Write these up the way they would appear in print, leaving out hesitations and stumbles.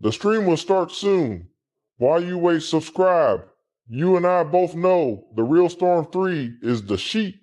The stream will start soon. While you wait, subscribe. You and I both know the real Storm 3 is the sheep.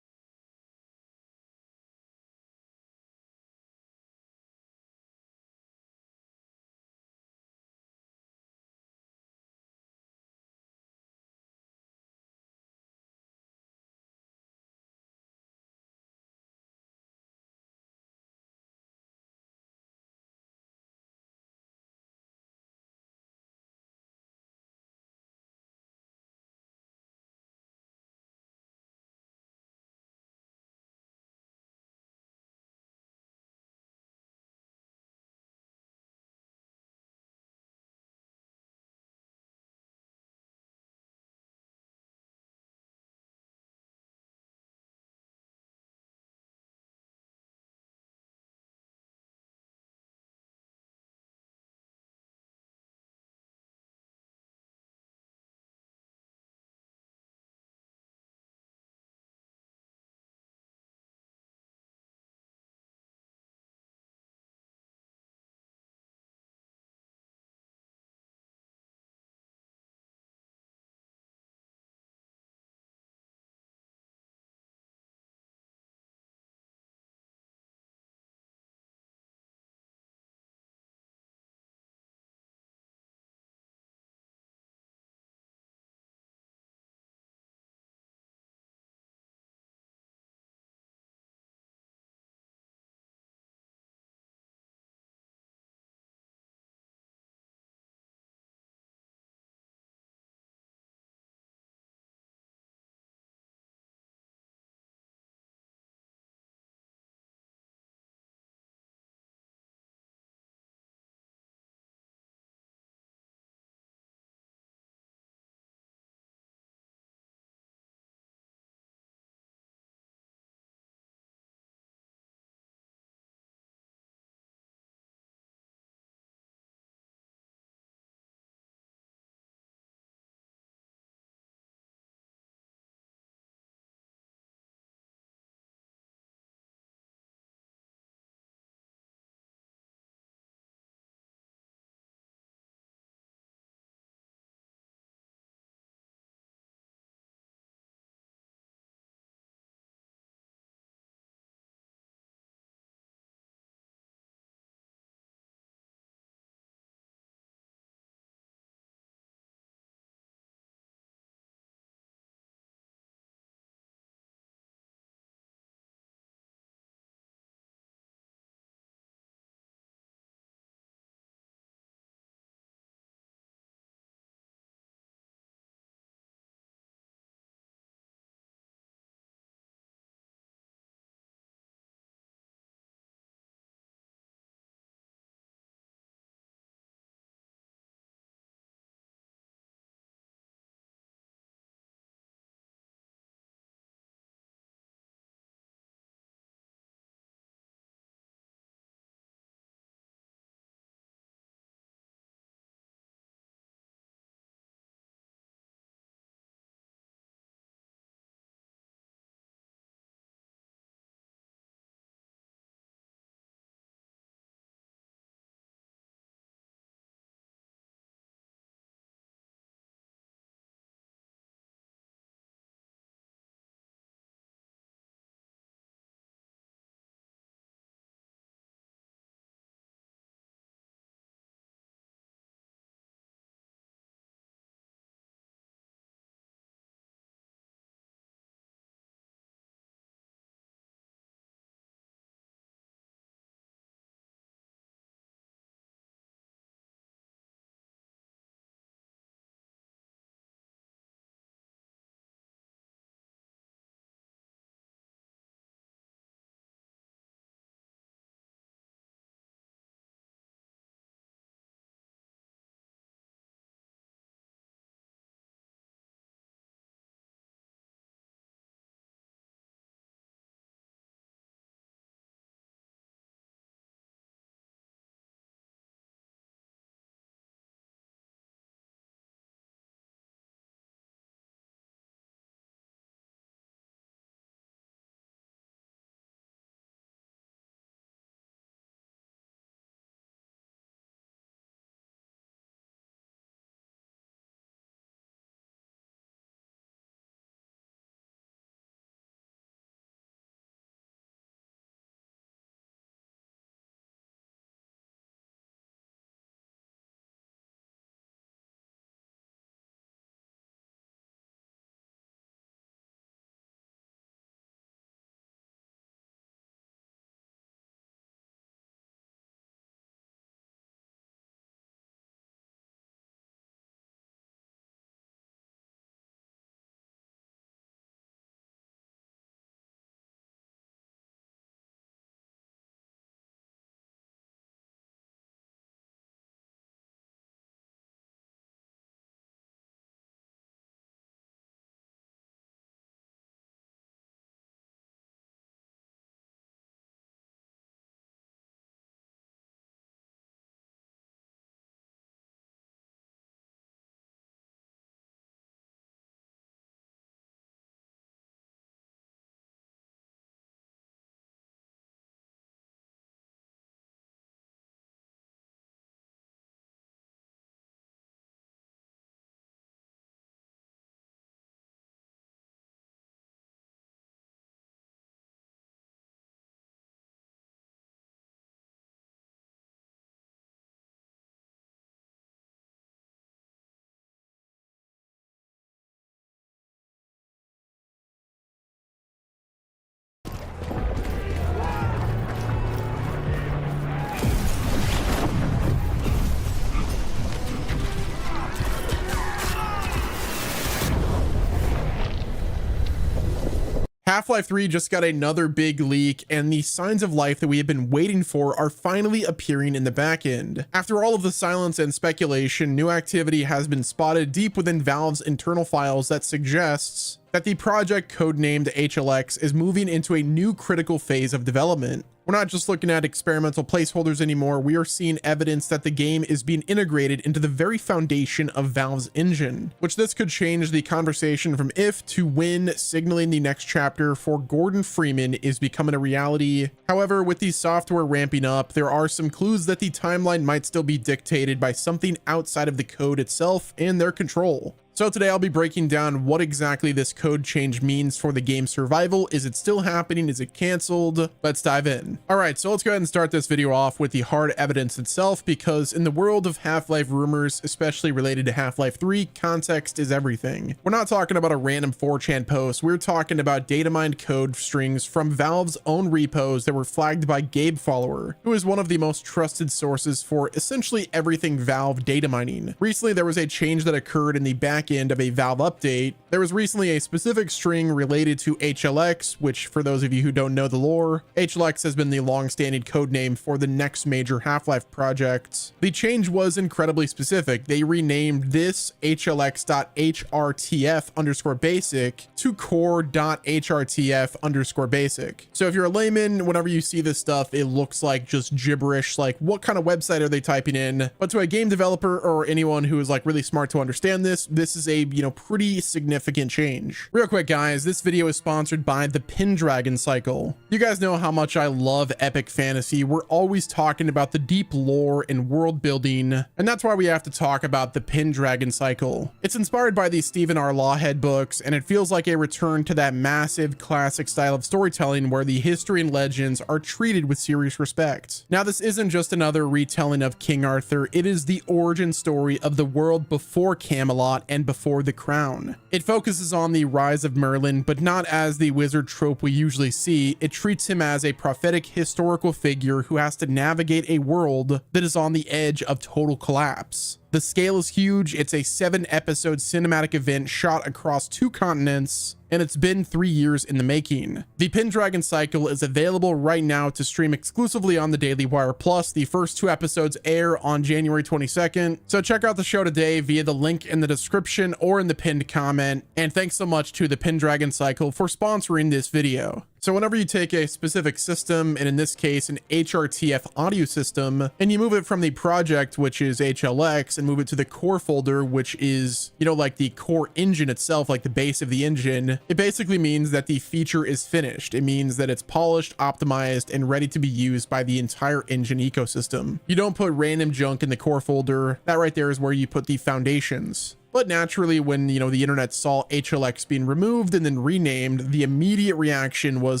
Half-Life 3 just got another big leak, and the signs of life that we have been waiting for are finally appearing in the back end. After all of the silence and speculation, new activity has been spotted deep within Valve's internal files that suggests that the project codenamed HLX is moving into a new critical phase of development. We're not just looking at experimental placeholders anymore, we are seeing evidence that the game is being integrated into the very foundation of Valve's engine, which this could change the conversation from if to when, signaling the next chapter for Gordon Freeman is becoming a reality. However, with the software ramping up, there are some clues that the timeline might still be dictated by something outside of the code itself and their control. So today I'll be breaking down what exactly this code change means for the game's survival. Is it still happening? Is it canceled? Let's dive in. All right, so let's go ahead and start this video off with the hard evidence itself, because in the world of Half-Life rumors, especially related to Half-Life 3, context is everything. We're not talking about a random 4chan post. We're talking about data mined code strings from Valve's own repos that were flagged by Gabe Follower, who is one of the most trusted sources for essentially everything Valve data mining. Recently, there was a change that occurred in the back end of a Valve update. There was recently a specific string related to HLX, which, for those of you who don't know the lore, HLX has been the long-standing code name for the next major Half-Life project. The change was incredibly specific. They renamed this HLX.HRTF_basic to core.HRTF_basic. So if you're a layman, whenever you see this stuff, it looks like just gibberish, like what kind of website are they typing in? But to a game developer or anyone who is like really smart to understand this is a, pretty significant change. Real quick, guys, this video is sponsored by the Pendragon Cycle. You guys know how much I love epic fantasy. We're always talking about the deep lore and world building, and that's why we have to talk about the Pendragon Cycle. It's inspired by the Stephen R. Lawhead books, and it feels like a return to that massive classic style of storytelling where the history and legends are treated with serious respect. Now, this isn't just another retelling of King Arthur, it is the origin story of the world before Camelot and before the crown. It focuses on the rise of Merlin, but not as the wizard trope we usually see. It treats him as a prophetic historical figure who has to navigate a world that is on the edge of total collapse. The scale is huge. It's a 7-episode cinematic event shot across 2 continents, and it's been 3 years in the making. The Pendragon Cycle is available right now to stream exclusively on the Daily Wire Plus. The first 2 episodes air on January 22nd, so check out the show today via the link in the description or in the pinned comment. And thanks so much to the Pendragon Cycle for sponsoring this video. So whenever you take a specific system, and in this case an HRTF audio system, and you move it from the project, which is HLX, and move it to the core folder, which is, like the core engine itself, like the base of the engine, it basically means that the feature is finished. It means that it's polished, optimized, and ready to be used by the entire engine ecosystem. You don't put random junk in the core folder. That right there is where you put the foundations. But naturally, when, the internet saw HLX being removed and then renamed, the immediate reaction was,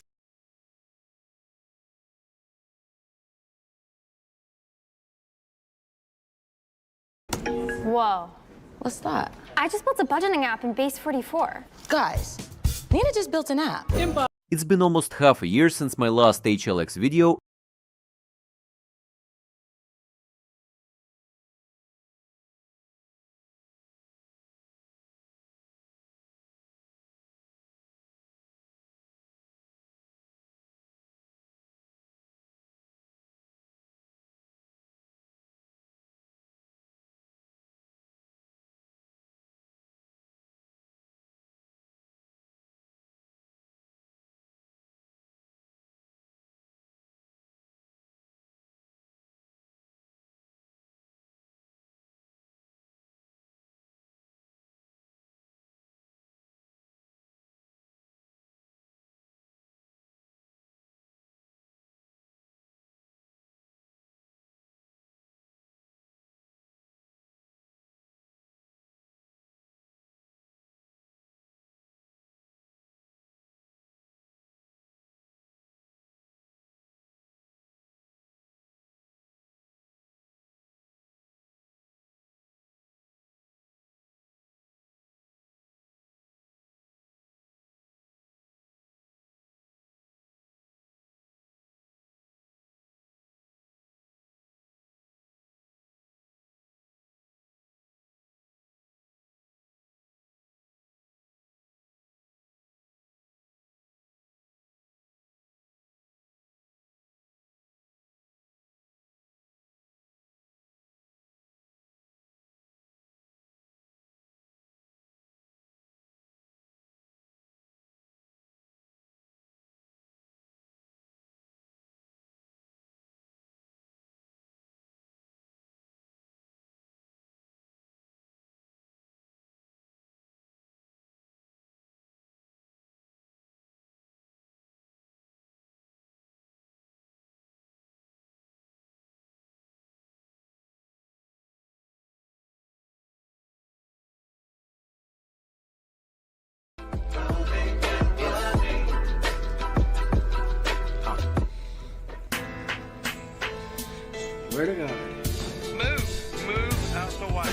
whoa. What's that? I just built a budgeting app in Base 44. Guys, Nina just built an app. It's been almost half a year since my last HLX video, swear to God. Move out the way.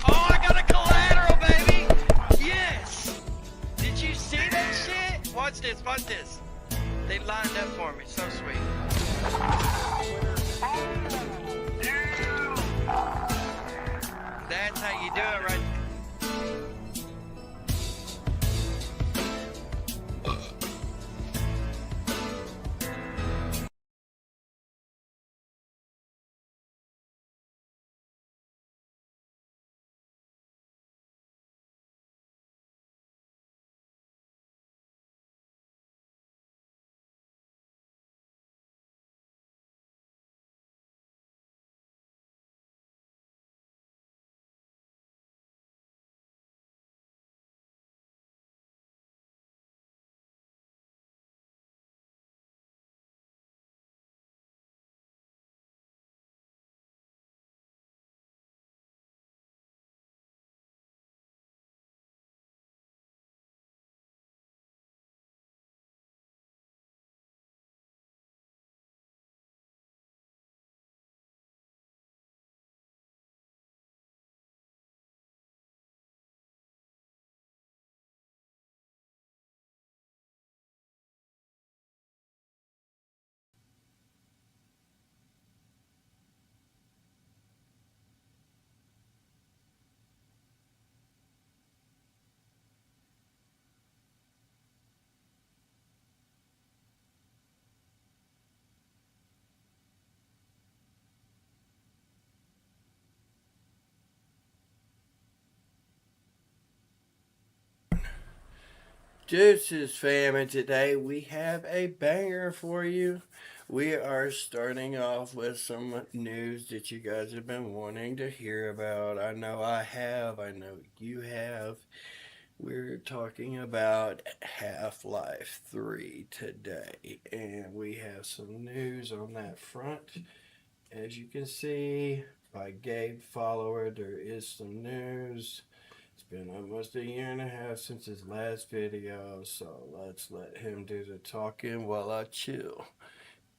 Oh, I got a collateral, baby! Yes! Did you see that shit? Watch this, watch this. They lined up for me, so sweet. That's how you do it right. Deuces family, today we have a banger for you. We are starting off with some news that you guys have been wanting to hear about. I know I have, I know you have. We're talking about Half-Life 3 today, and we have some news on that front. As you can see, by Gabe Follower, there is some news. It's been almost a year and a half since his last video, so let's let him do the talking while I chill.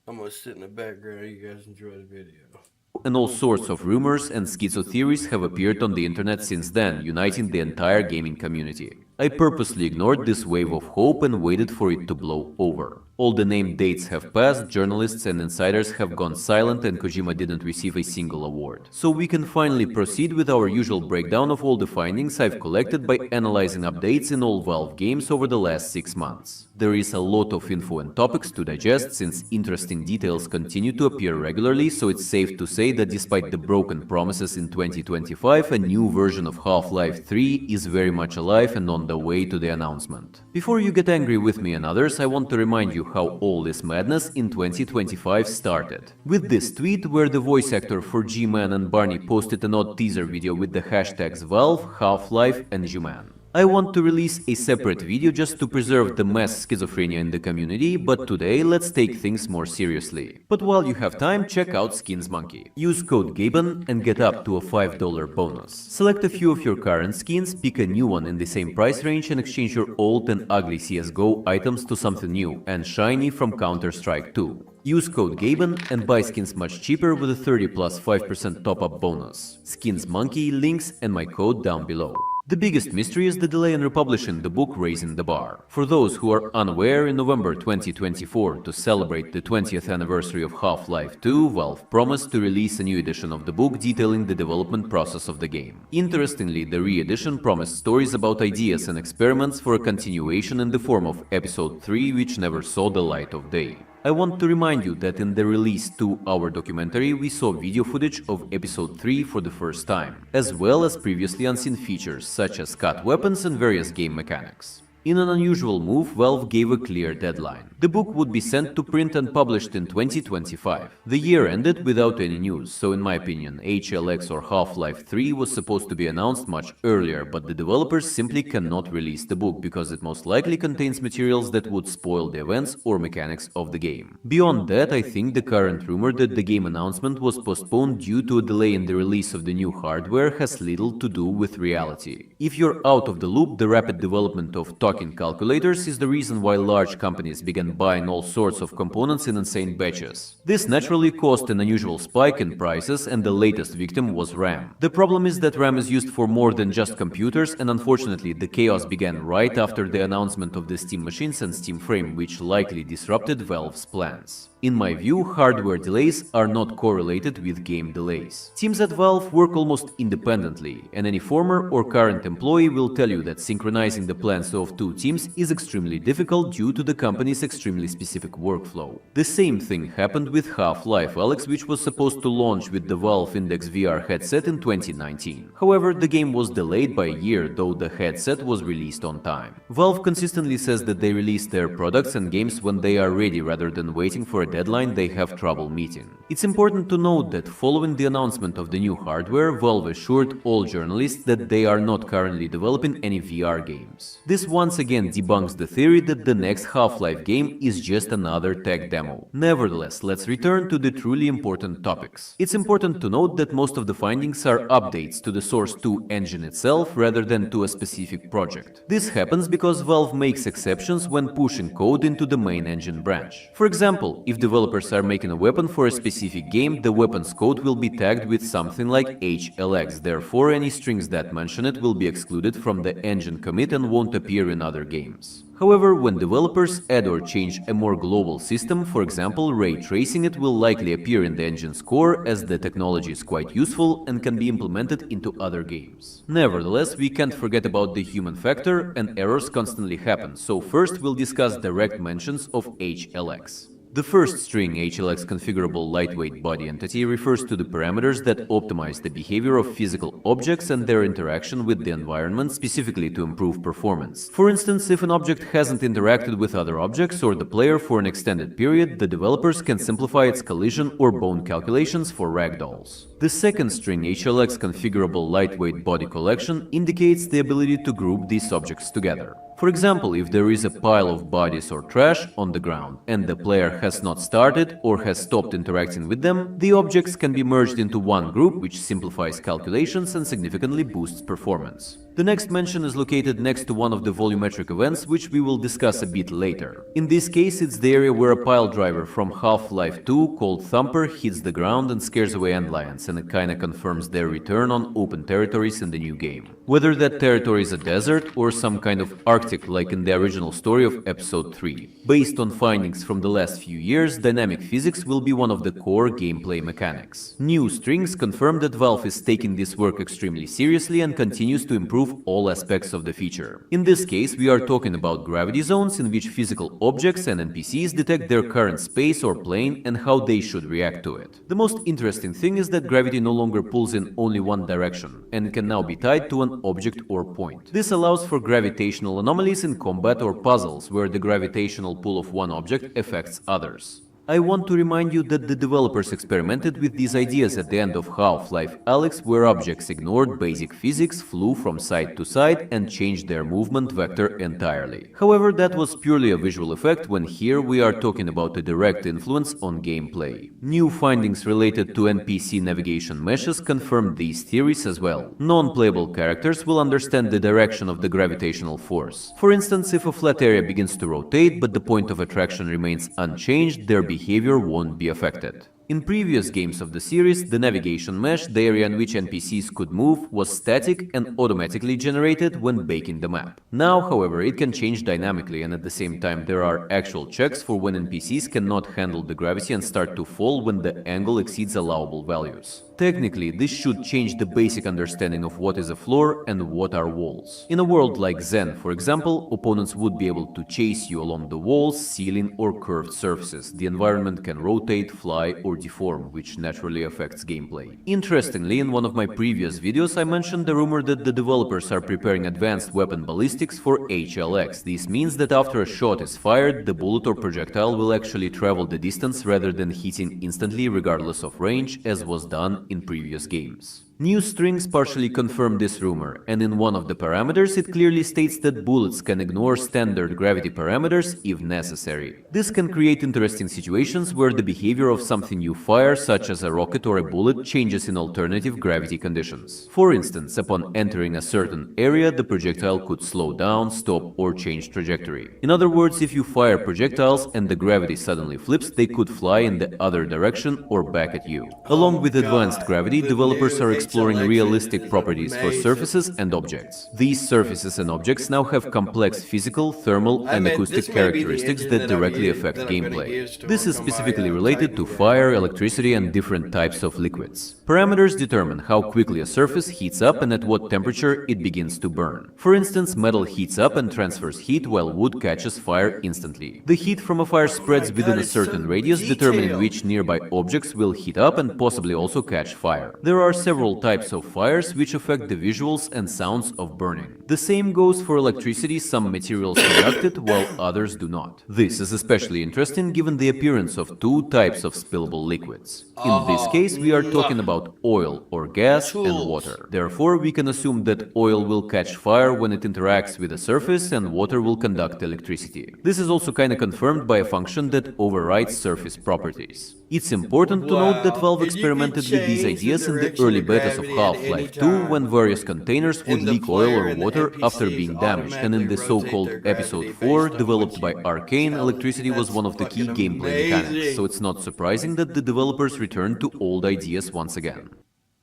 I'm gonna sit in the background. You guys enjoy the video. And all sorts of rumors and schizo theories have appeared on the internet since then, uniting the entire gaming community. I purposely ignored this wave of hope and waited for it to blow over. All the named dates have passed, journalists and insiders have gone silent, and Kojima didn't receive a single award. So we can finally proceed with our usual breakdown of all the findings I've collected by analyzing updates in all Valve games over the last 6 months. There is a lot of info and topics to digest, since interesting details continue to appear regularly, so it's safe to say that despite the broken promises in 2025, a new version of Half-Life 3 is very much alive and on the way to the announcement. Before you get angry with me and others, I want to remind you how all this madness in 2025 started. With this tweet where the voice actor for G-Man and Barney posted an odd teaser video with the hashtags Valve, Half-Life and G-Man. I want to release a separate video just to preserve the mass schizophrenia in the community, but today let's take things more seriously. But while you have time, check out Skins Monkey. Use code GABEN and get up to a $5 bonus. Select a few of your current skins, pick a new one in the same price range and exchange your old and ugly CSGO items to something new and shiny from Counter-Strike 2. Use code GABEN and buy skins much cheaper with a 30 plus 5% top-up bonus. Skins Monkey, links and my code down below. The biggest mystery is the delay in republishing the book Raising the Bar. For those who are unaware, in November 2024, to celebrate the 20th anniversary of Half-Life 2, Valve promised to release a new edition of the book detailing the development process of the game. Interestingly, the re-edition promised stories about ideas and experiments for a continuation in the form of Episode 3, which never saw the light of day. I want to remind you that in the released 2-hour documentary we saw video footage of Episode 3 for the first time, as well as previously unseen features such as cut weapons and various game mechanics. In an unusual move, Valve gave a clear deadline. The book would be sent to print and published in 2025. The year ended without any news, so in my opinion, HLX or Half-Life 3 was supposed to be announced much earlier, but the developers simply cannot release the book because it most likely contains materials that would spoil the events or mechanics of the game. Beyond that, I think the current rumor that the game announcement was postponed due to a delay in the release of the new hardware has little to do with reality. If you're out of the loop, the rapid development of fucking calculators is the reason why large companies began buying all sorts of components in insane batches. This naturally caused an unusual spike in prices, and the latest victim was RAM. The problem is that RAM is used for more than just computers, and unfortunately the chaos began right after the announcement of the Steam machines and Steam Frame, which likely disrupted Valve's plans. In my view, hardware delays are not correlated with game delays. Teams at Valve work almost independently, and any former or current employee will tell you that synchronizing the plans of two teams is extremely difficult due to the company's extremely specific workflow. The same thing happened with Half-Life Alyx, which was supposed to launch with the Valve Index VR headset in 2019. However, the game was delayed by a year, though the headset was released on time. Valve consistently says that they release their products and games when they are ready rather than waiting for a deadline they have trouble meeting. It's important to note that following the announcement of the new hardware, Valve assured all journalists that they are not currently developing any VR games. This once again debunks the theory that the next Half-Life game is just another tech demo. Nevertheless, let's return to the truly important topics. It's important to note that most of the findings are updates to the Source 2 engine itself rather than to a specific project. This happens because Valve makes exceptions when pushing code into the main engine branch. For example, if developers are making a weapon for a specific game, the weapon's code will be tagged with something like HLX, therefore any strings that mention it will be excluded from the engine commit and won't appear in other games. However, when developers add or change a more global system, for example ray tracing, it will likely appear in the engine's core, as the technology is quite useful and can be implemented into other games. Nevertheless, we can't forget about the human factor, and errors constantly happen, so first we'll discuss direct mentions of HLX. The first string, HLX configurable lightweight body entity, refers to the parameters that optimize the behavior of physical objects and their interaction with the environment, specifically to improve performance. For instance, if an object hasn't interacted with other objects or the player for an extended period, the developers can simplify its collision or bone calculations for ragdolls. The second string, HLX configurable lightweight body collection, indicates the ability to group these objects together. For example, if there is a pile of bodies or trash on the ground and the player has not started or has stopped interacting with them, the objects can be merged into one group, which simplifies calculations and significantly boosts performance. The next mention is located next to one of the volumetric events, which we will discuss a bit later. In this case, it's the area where a pile driver from Half-Life 2 called Thumper hits the ground and scares away antlions, and it kinda confirms their return on open territories in the new game. Whether that territory is a desert or some kind of Arctic like in the original story of Episode 3. Based on findings from the last few years, dynamic physics will be one of the core gameplay mechanics. New strings confirm that Valve is taking this work extremely seriously and continues to improve all aspects of the feature. In this case, we are talking about gravity zones in which physical objects and NPCs detect their current space or plane and how they should react to it. The most interesting thing is that gravity no longer pulls in only one direction and can now be tied to an object or point. This allows for gravitational anomalies in combat or puzzles, where the gravitational pull of one object affects others. I want to remind you that the developers experimented with these ideas at the end of Half-Life Alyx, where objects ignored basic physics, flew from side to side, and changed their movement vector entirely. However, that was purely a visual effect, when here we are talking about a direct influence on gameplay. New findings related to NPC navigation meshes confirmed these theories as well. Non-playable characters will understand the direction of the gravitational force. For instance, if a flat area begins to rotate but the point of attraction remains unchanged, their behavior won't be affected. In previous games of the series, the navigation mesh, the area in which NPCs could move, was static and automatically generated when baking the map. Now, however, it can change dynamically, and at the same time there are actual checks for when NPCs cannot handle the gravity and start to fall when the angle exceeds allowable values. Technically, this should change the basic understanding of what is a floor and what are walls. In a world like Zen, for example, opponents would be able to chase you along the walls, ceiling or curved surfaces. The environment can rotate, fly or deform, which naturally affects gameplay. Interestingly, in one of my previous videos I mentioned the rumor that the developers are preparing advanced weapon ballistics for HLX. This means that after a shot is fired, the bullet or projectile will actually travel the distance rather than hitting instantly regardless of range, as was done in previous games. New strings partially confirm this rumor, and in one of the parameters it clearly states that bullets can ignore standard gravity parameters if necessary. This can create interesting situations where the behavior of something you fire, such as a rocket or a bullet, changes in alternative gravity conditions. For instance, upon entering a certain area, the projectile could slow down, stop, or change trajectory. In other words, if you fire projectiles and the gravity suddenly flips, they could fly in the other direction or back at you. Along with advanced gravity, developers are exploring realistic properties for surfaces and objects. These surfaces and objects now have complex physical, thermal, and acoustic characteristics that directly affect gameplay. This is specifically related to fire, electricity, and different types of liquids. Parameters determine how quickly a surface heats up and at what temperature it begins to burn. For instance, metal heats up and transfers heat while wood catches fire instantly. The heat from a fire spreads within a certain radius, determining which nearby objects will heat up and possibly also catch fire. There are several types of fires which affect the visuals and sounds of burning. The same goes for electricity. Some materials conduct it while others do not. This is especially interesting given the appearance of two types of spillable liquids. In this case, we are talking about oil or gas and water. Therefore, we can assume that oil will catch fire when it interacts with a surface and water will conduct electricity. This is also kinda confirmed by a function that overrides surface properties. It's important to note that Valve experimented with these ideas in the early betas of Half-Life 2 when various containers would leak oil or water after being damaged, and in the so-called Episode 4, developed by Arcane, electricity was one of the key gameplay mechanics, so it's not surprising that the developers returned to old ideas once again.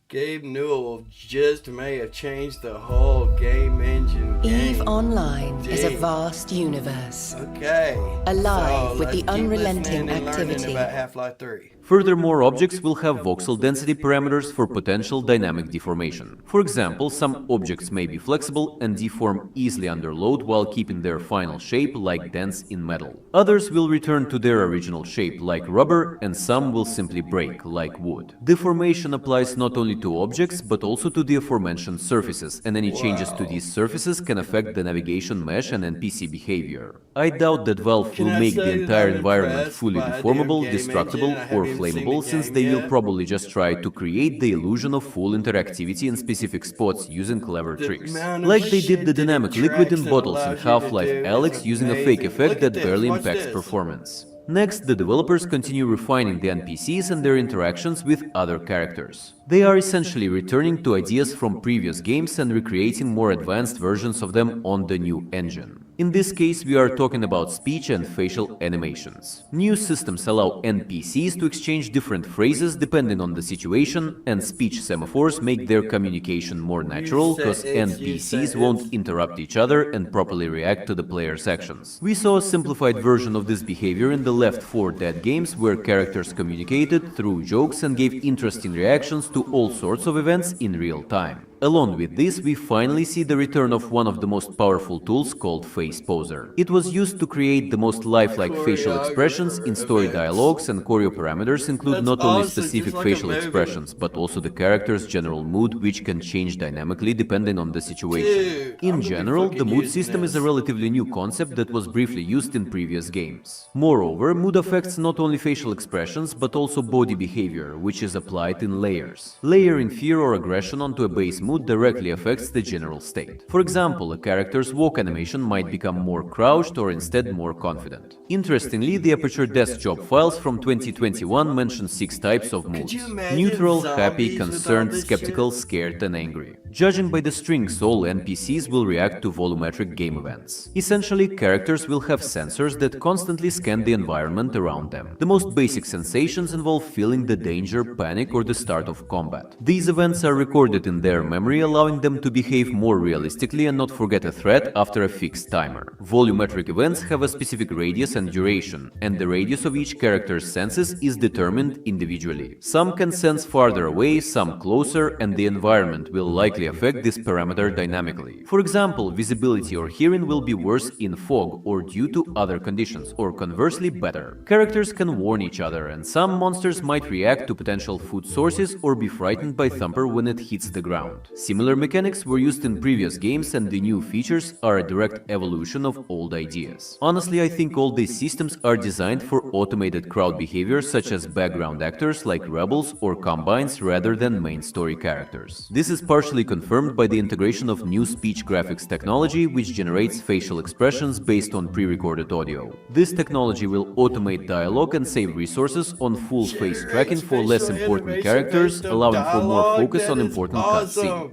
Gabe Newell just may have changed the whole game engine. EVE Online is a vast universe. Okay. Alive So with the let's keep unrelenting listening and learning activity. about Half-Life 3. Furthermore, objects will have voxel density parameters for potential dynamic deformation. For example, some objects may be flexible and deform easily under load while keeping their final shape, like dents in metal. Others will return to their original shape, like rubber, and some will simply break, like wood. Deformation applies not only to objects, but also to the aforementioned surfaces, and any changes to these surfaces can affect the navigation mesh and NPC behavior. I doubt that Valve will make the entire environment fully deformable, destructible, or flammable, since they will probably just try to create the illusion of full interactivity in specific spots using clever tricks. Like they did the dynamic liquid in bottles in Half-Life Alyx using a fake effect that barely impacts performance. Next, the developers continue refining the NPCs and their interactions with other characters. They are essentially returning to ideas from previous games and recreating more advanced versions of them on the new engine. In this case, we are talking about speech and facial animations. New systems allow NPCs to exchange different phrases depending on the situation, and speech semaphores make their communication more natural, because NPCs won't interrupt each other and properly react to the player's actions. We saw a simplified version of this behavior in the Left 4 Dead games, where characters communicated through jokes and gave interesting reactions to all sorts of events in real time. Along with this, we finally see the return of one of the most powerful tools called Face Poser. It was used to create the most lifelike facial expressions in story dialogues, and choreo parameters include not only specific facial expressions, but also the character's general mood, which can change dynamically depending on the situation. In general, the mood system is a relatively new concept that was briefly used in previous games. Moreover, mood affects not only facial expressions, but also body behavior, which is applied in layers. Layering fear or aggression onto a base mood directly affects the general state. For example, a character's walk animation might become more crouched or instead more confident. Interestingly, the Aperture Desk Job files from 2021 mention 6 types of moods: neutral, happy, concerned, skeptical, scared, and angry. Judging by the strings, all NPCs will react to volumetric game events. Essentially, characters will have sensors that constantly scan the environment around them. The most basic sensations involve feeling the danger, panic, or the start of combat. These events are recorded in their memory, allowing them to behave more realistically and not forget a threat after a fixed timer. Volumetric events have a specific radius and duration, and the radius of each character's senses is determined individually. Some can sense farther away, some closer, and the environment will likely affect this parameter dynamically. For example, visibility or hearing will be worse in fog or due to other conditions, or conversely better. Characters can warn each other, and some monsters might react to potential food sources or be frightened by Thumper when it hits the ground. Similar mechanics were used in previous games, and the new features are a direct evolution of old ideas. Honestly, I think all these systems are designed for automated crowd behavior, such as background actors like rebels or combines rather than main story characters. This is partially confirmed by the integration of new speech graphics technology, which generates facial expressions based on pre-recorded audio. This technology will automate dialogue and save resources on full face tracking for less important characters, allowing for more focus on important cutscenes.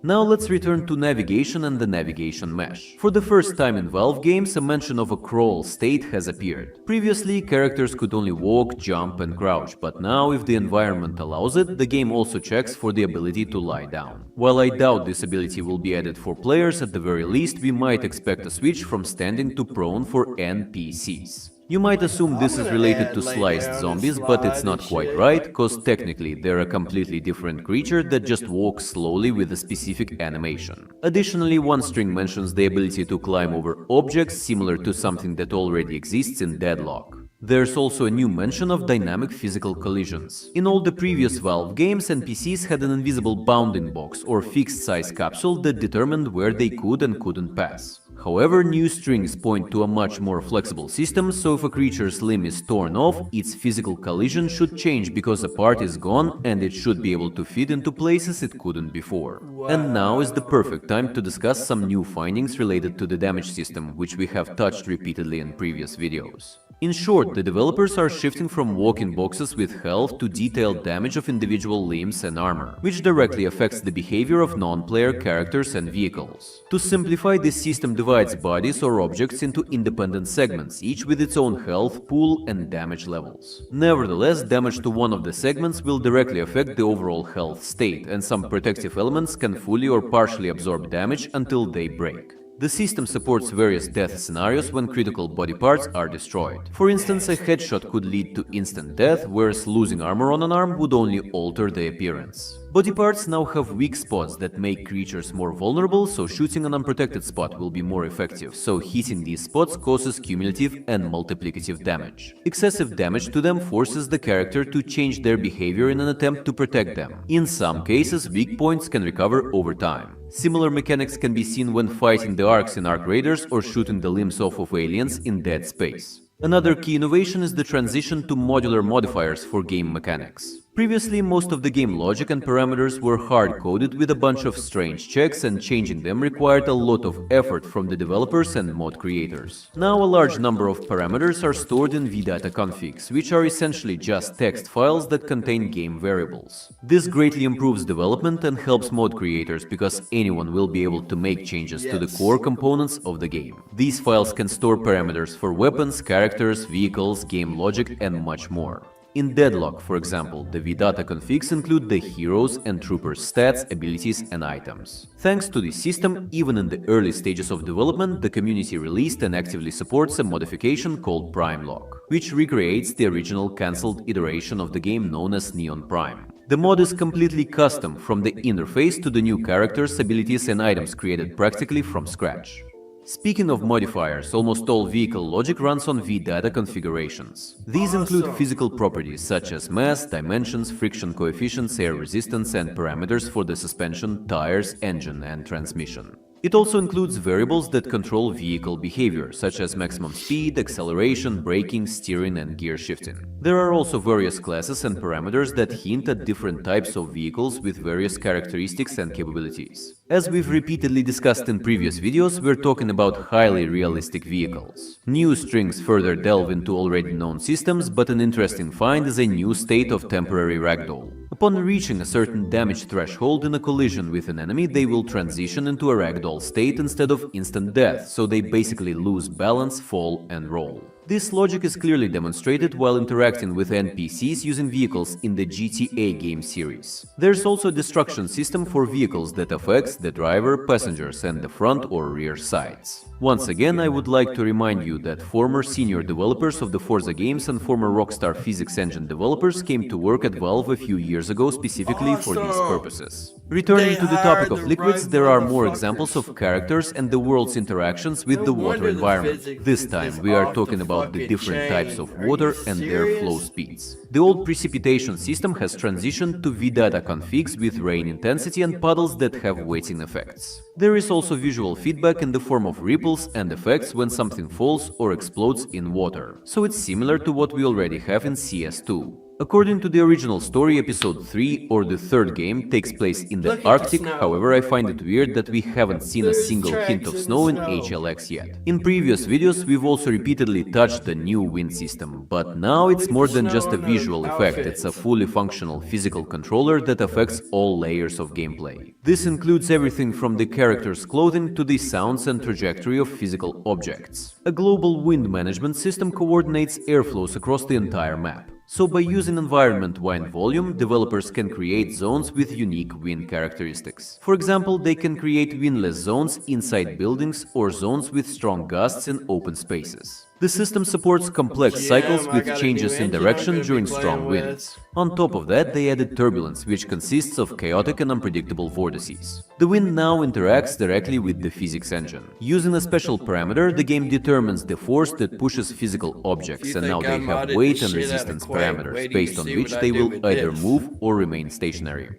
Now let's return to navigation and the navigation mesh. For the first time in Valve games, a mention of a crawl state has appeared. Previously, characters could only walk, jump and crouch, but now, if the environment allows it, the game also checks for the ability to lie down. While I doubt this ability will be added for players, at the very least we might expect a switch from standing to prone for NPCs. You might assume this is related to sliced zombies, but it's not quite right, cause technically they're a completely different creature that just walks slowly with a specific animation. Additionally, one string mentions the ability to climb over objects, similar to something that already exists in Deadlock. There's also a new mention of dynamic physical collisions. In all the previous Valve games, NPCs had an invisible bounding box or fixed size capsule that determined where they could and couldn't pass. However, new strings point to a much more flexible system, so if a creature's limb is torn off, its physical collision should change because a part is gone and it should be able to fit into places it couldn't before. And now is the perfect time to discuss some new findings related to the damage system, which we have touched repeatedly in previous videos. In short, the developers are shifting from walk-in boxes with health to detailed damage of individual limbs and armor, which directly affects the behavior of non-player characters and vehicles. To simplify, this system divides bodies or objects into independent segments, each with its own health pool and damage levels. Nevertheless, damage to one of the segments will directly affect the overall health state, and some protective elements can fully or partially absorb damage until they break. The system supports various death scenarios when critical body parts are destroyed. For instance, a headshot could lead to instant death, whereas losing armor on an arm would only alter the appearance. Body parts now have weak spots that make creatures more vulnerable, so shooting an unprotected spot will be more effective, so hitting these spots causes cumulative and multiplicative damage. Excessive damage to them forces the character to change their behavior in an attempt to protect them. In some cases, weak points can recover over time. Similar mechanics can be seen when fighting the Arcs in Arc Raiders or shooting the limbs off of aliens in Dead Space. Another key innovation is the transition to modular modifiers for game mechanics. Previously, most of the game logic and parameters were hard-coded with a bunch of strange checks, and changing them required a lot of effort from the developers and mod creators. Now a large number of parameters are stored in vdata configs, which are essentially just text files that contain game variables. This greatly improves development and helps mod creators because anyone will be able to make changes to the core components of the game. These files can store parameters for weapons, characters, vehicles, game logic, and much more. In Deadlock, for example, the vdata configs include the heroes' and troopers' stats, abilities and items. Thanks to this system, even in the early stages of development, the community released and actively supports a modification called Prime Lock, which recreates the original cancelled iteration of the game known as Neon Prime. The mod is completely custom, from the interface to the new characters, abilities and items created practically from scratch. Speaking of modifiers, almost all vehicle logic runs on vdata configurations. These include physical properties such as mass, dimensions, friction coefficients, air resistance and parameters for the suspension, tires, engine and transmission. It also includes variables that control vehicle behavior, such as maximum speed, acceleration, braking, steering and gear shifting. There are also various classes and parameters that hint at different types of vehicles with various characteristics and capabilities. As we've repeatedly discussed in previous videos, we're talking about highly realistic vehicles. New strings further delve into already known systems, but an interesting find is a new state of temporary ragdoll. Upon reaching a certain damage threshold in a collision with an enemy, they will transition into a ragdoll state instead of instant death, so they basically lose balance, fall and roll. This logic is clearly demonstrated while interacting with NPCs using vehicles in the GTA game series. There's also a destruction system for vehicles that affects the driver, passengers and the front or rear sides. Once again, I would like to remind you that former senior developers of the Forza games and former Rockstar Physics Engine developers came to work at Valve a few years ago specifically for these purposes. Returning to the topic of liquids, there are more examples of characters and the world's interactions with the water environment. This time we are talking about the different types of water and their flow speeds. The old precipitation system has transitioned to VData configs with rain intensity and puddles that have wetting effects. There is also visual feedback in the form of ripples and effects when something falls or explodes in water, so it's similar to what we already have in CS2. According to the original story, episode 3 or the third game takes place in the Arctic, however I find it weird that we haven't seen a single hint of snow in HLX yet. In previous videos we've also repeatedly touched the new wind system, but now it's more than just a visual effect, it's a fully functional physical controller that affects all layers of gameplay. This includes everything from the character's clothing to the sounds and trajectory of physical objects. A global wind management system coordinates airflows across the entire map. So by using environment wind volume, developers can create zones with unique wind characteristics. For example, they can create windless zones inside buildings or zones with strong gusts in open spaces. The system supports complex cycles with changes in direction during strong winds. On top of that, they added turbulence, which consists of chaotic and unpredictable vortices. The wind now interacts directly with the physics engine. Using a special parameter, the game determines the force that pushes physical objects, and now they have weight and resistance parameters, based on which they will either move or remain stationary.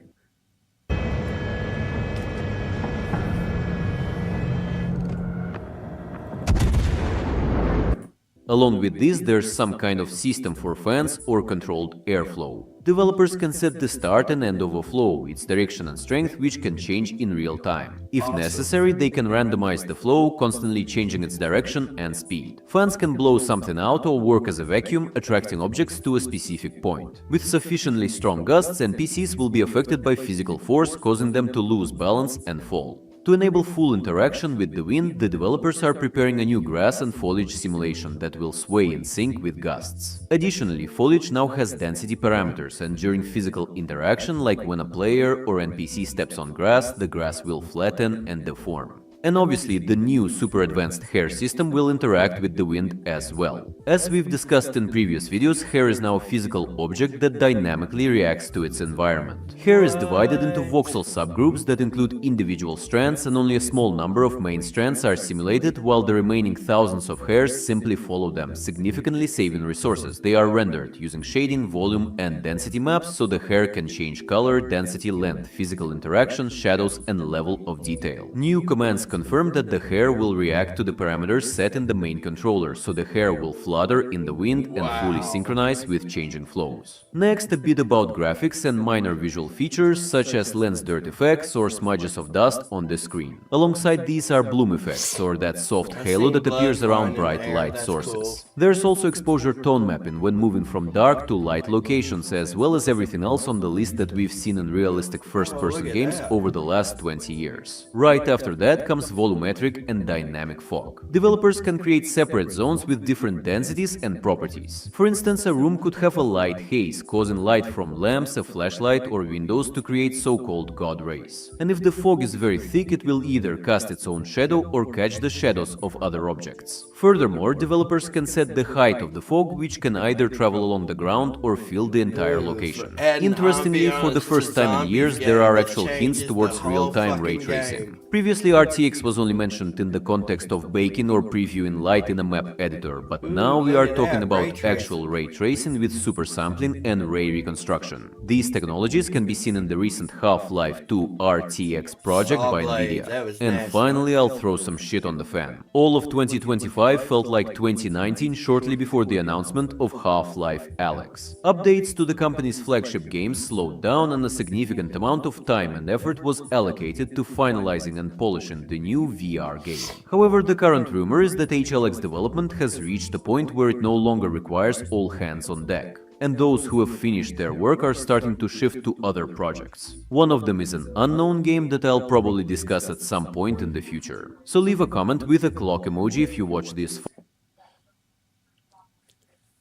Along with this, there's some kind of system for fans or controlled airflow. Developers can set the start and end of a flow, its direction and strength, which can change in real time. If necessary, they can randomize the flow, constantly changing its direction and speed. Fans can blow something out or work as a vacuum, attracting objects to a specific point. With sufficiently strong gusts, NPCs will be affected by physical force, causing them to lose balance and fall. To enable full interaction with the wind, the developers are preparing a new grass and foliage simulation that will sway in sync with gusts. Additionally, foliage now has density parameters, and during physical interaction, like when a player or NPC steps on grass, the grass will flatten and deform. And obviously, the new super advanced hair system will interact with the wind as well. As we've discussed in previous videos, hair is now a physical object that dynamically reacts to its environment. Hair is divided into voxel subgroups that include individual strands, and only a small number of main strands are simulated, while the remaining thousands of hairs simply follow them, significantly saving resources. They are rendered using shading, volume and density maps, so the hair can change color, density, length, physical interaction, shadows and level of detail. New commands confirm that the hair will react to the parameters set in the main controller, so the hair will flutter in the wind and fully synchronize with changing flows. Next, a bit about graphics and minor visual features such as lens dirt effects or smudges of dust on the screen. Alongside these are bloom effects, or that soft halo that appears around bright light sources. There's also exposure tone mapping when moving from dark to light locations, as well as everything else on the list that we've seen in realistic first-person games over the last 20 years. Right after that comes volumetric and dynamic fog. Developers can create separate zones with different densities and properties. For instance, a room could have a light haze, causing light from lamps, a flashlight or windows to create so-called God rays. And if the fog is very thick, it will either cast its own shadow or catch the shadows of other objects. Furthermore, developers can set the height of the fog, which can either travel along the ground or fill the entire location. Interestingly, for the first time in years, there are actual hints towards real-time ray tracing. Previously, RTX was only mentioned in the context of baking or previewing light in a map editor, but now we are talking about actual ray tracing with super sampling and ray reconstruction. These technologies can be seen in the recent Half-Life 2 RTX project by NVIDIA. And finally, I'll throw some shit on the fan. All of 2025 felt like 2019 shortly before the announcement of Half-Life Alyx. Updates to the company's flagship games slowed down, and a significant amount of time and effort was allocated to finalizing and polishing the new VR game. However, the current rumor is that HLX development has reached a point where it no longer requires all hands on deck, and those who have finished their work are starting to shift to other projects. One of them is an unknown game that I'll probably discuss at some point in the future. So leave a comment with a clock emoji if you watch this.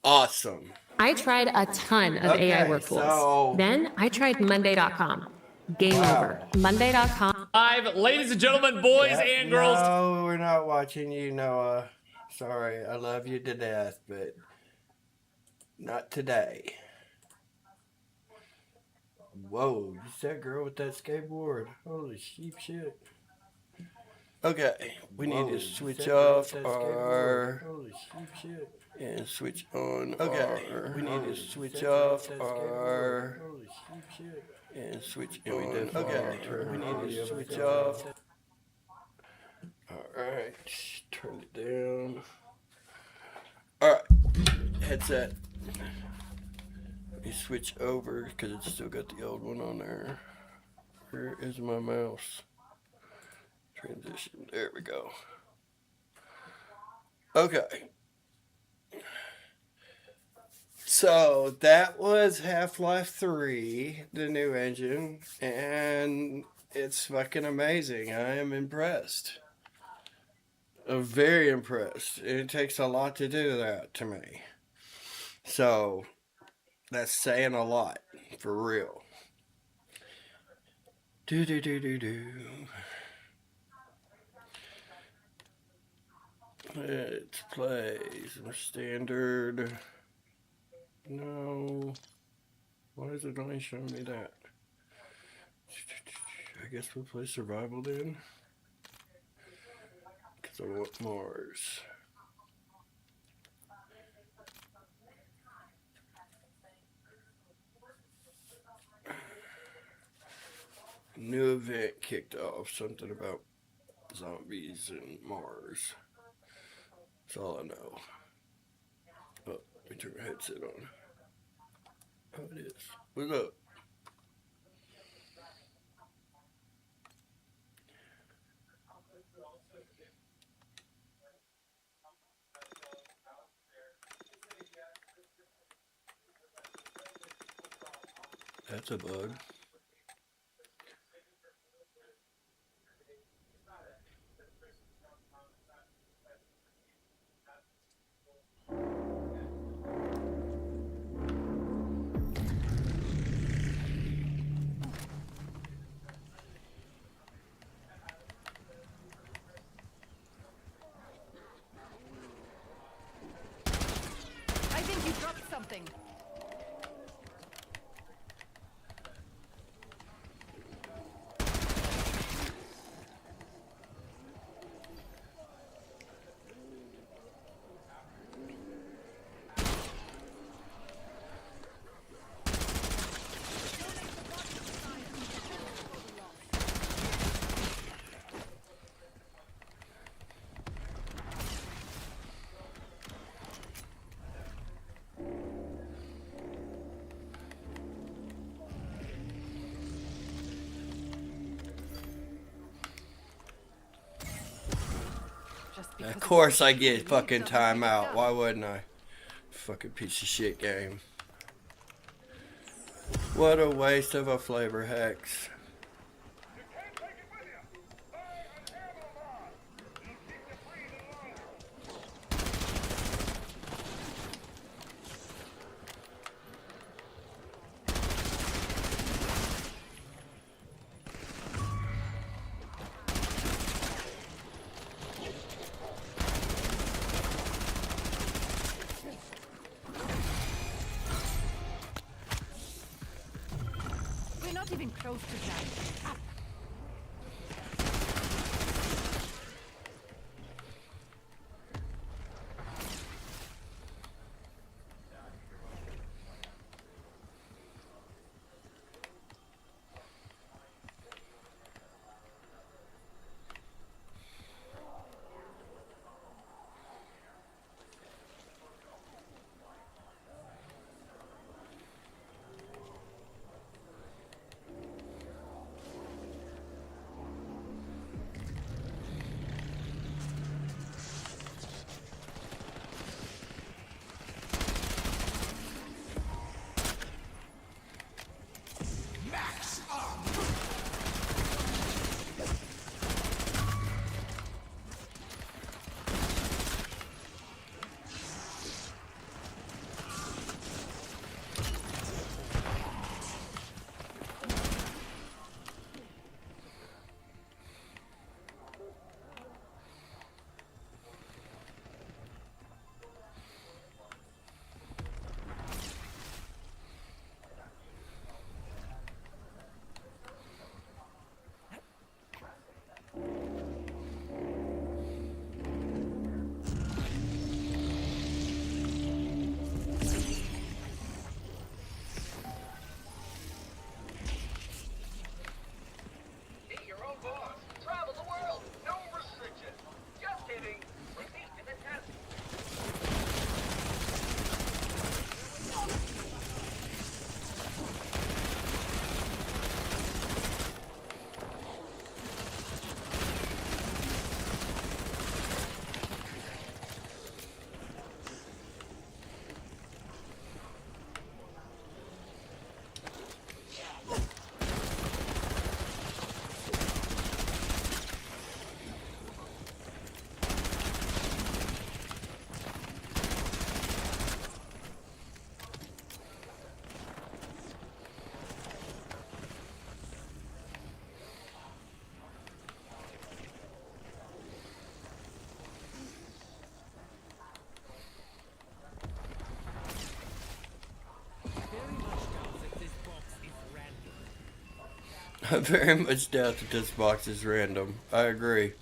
Awesome. I tried a ton of AI work tools. Then I tried Monday.com. Game over. Monday.com. live. Ladies and gentlemen, boys and girls. No, we're not watching you, Noah. Sorry, I love you to death, but not today. Whoa, is that girl with that skateboard? Holy sheep shit. Okay, we need to switch off our... Holy sheep shit. And switch on our... We need to switch off our... Holy sheep shit. And switch on... Okay, we need to switch off... Alright, turn it down. Alright, headset. Let me switch over because it's still got the old one on there. Where is my mouse? Transition, there we go. Okay. So that was Half-Life 3, the new engine, and it's fucking amazing. I am impressed. I'm very impressed. It takes a lot to do that to me. So, that's saying a lot, for real. Do. Let's play some standard. No. Why is it only showing me that? I guess we'll play survival then. Because I want Mars. New event kicked off. Something about zombies and Mars. That's all I know. Oh, let me turn my headset on. Oh, it is. What's up? That's a bug. I think you dropped something. Of course I get fucking timeout. Why wouldn't I? Fucking piece of shit game. What a waste of a flavor hex. We're not even close to that. I very much doubt that this box is random. I agree.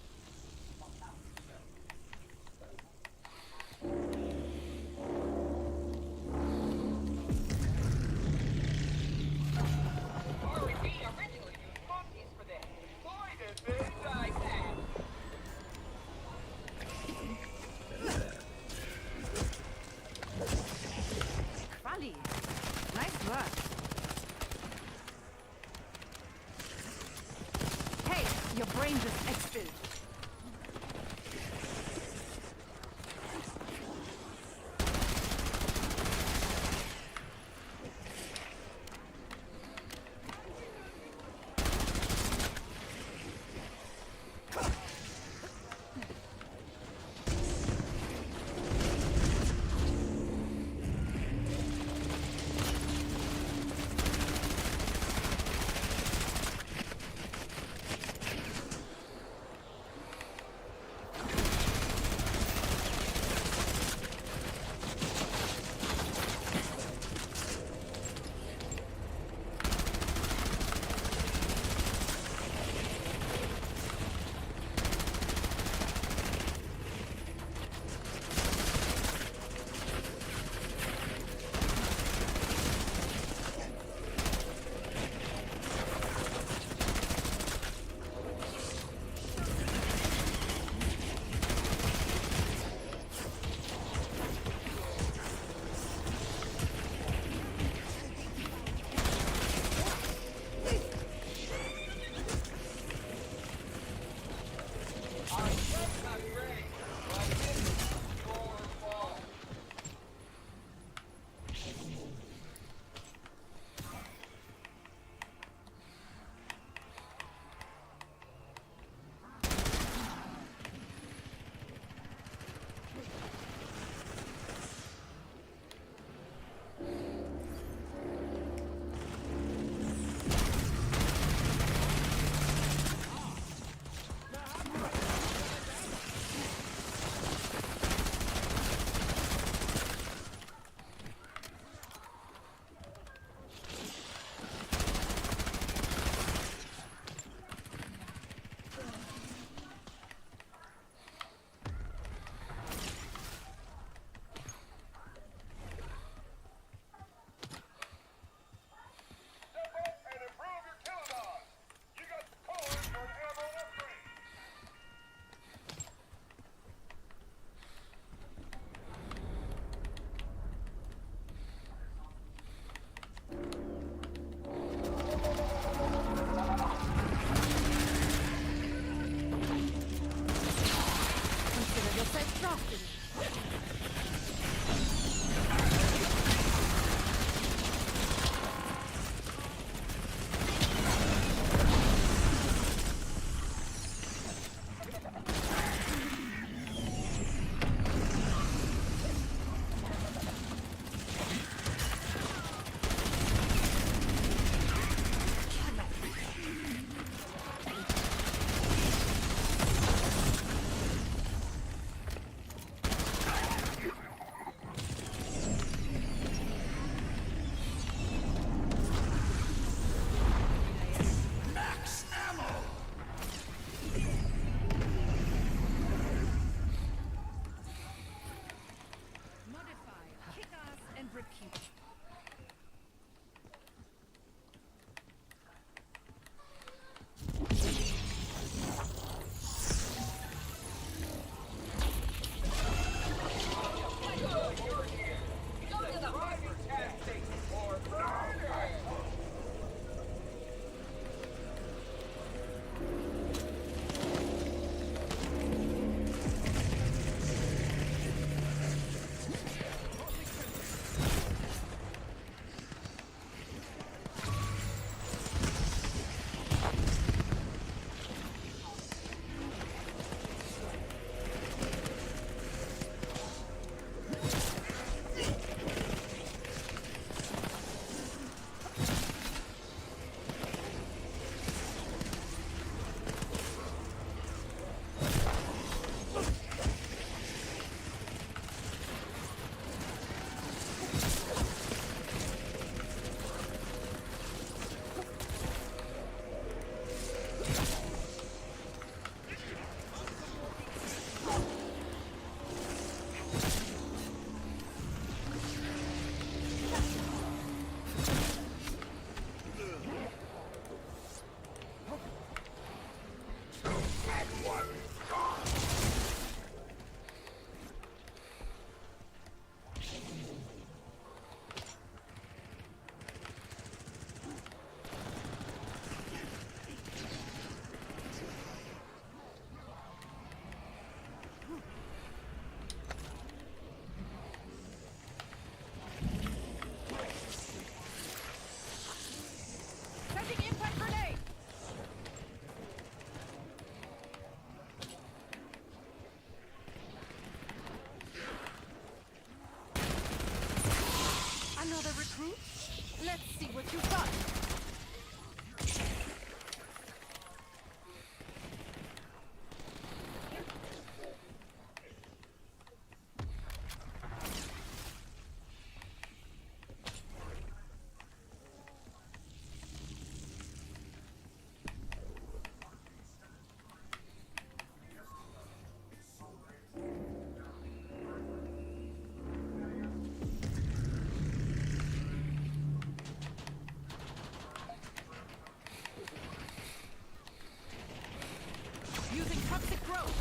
Nice work. Hey, your brain just exploded. Another recruit? Let's see what you got. Using toxic growth.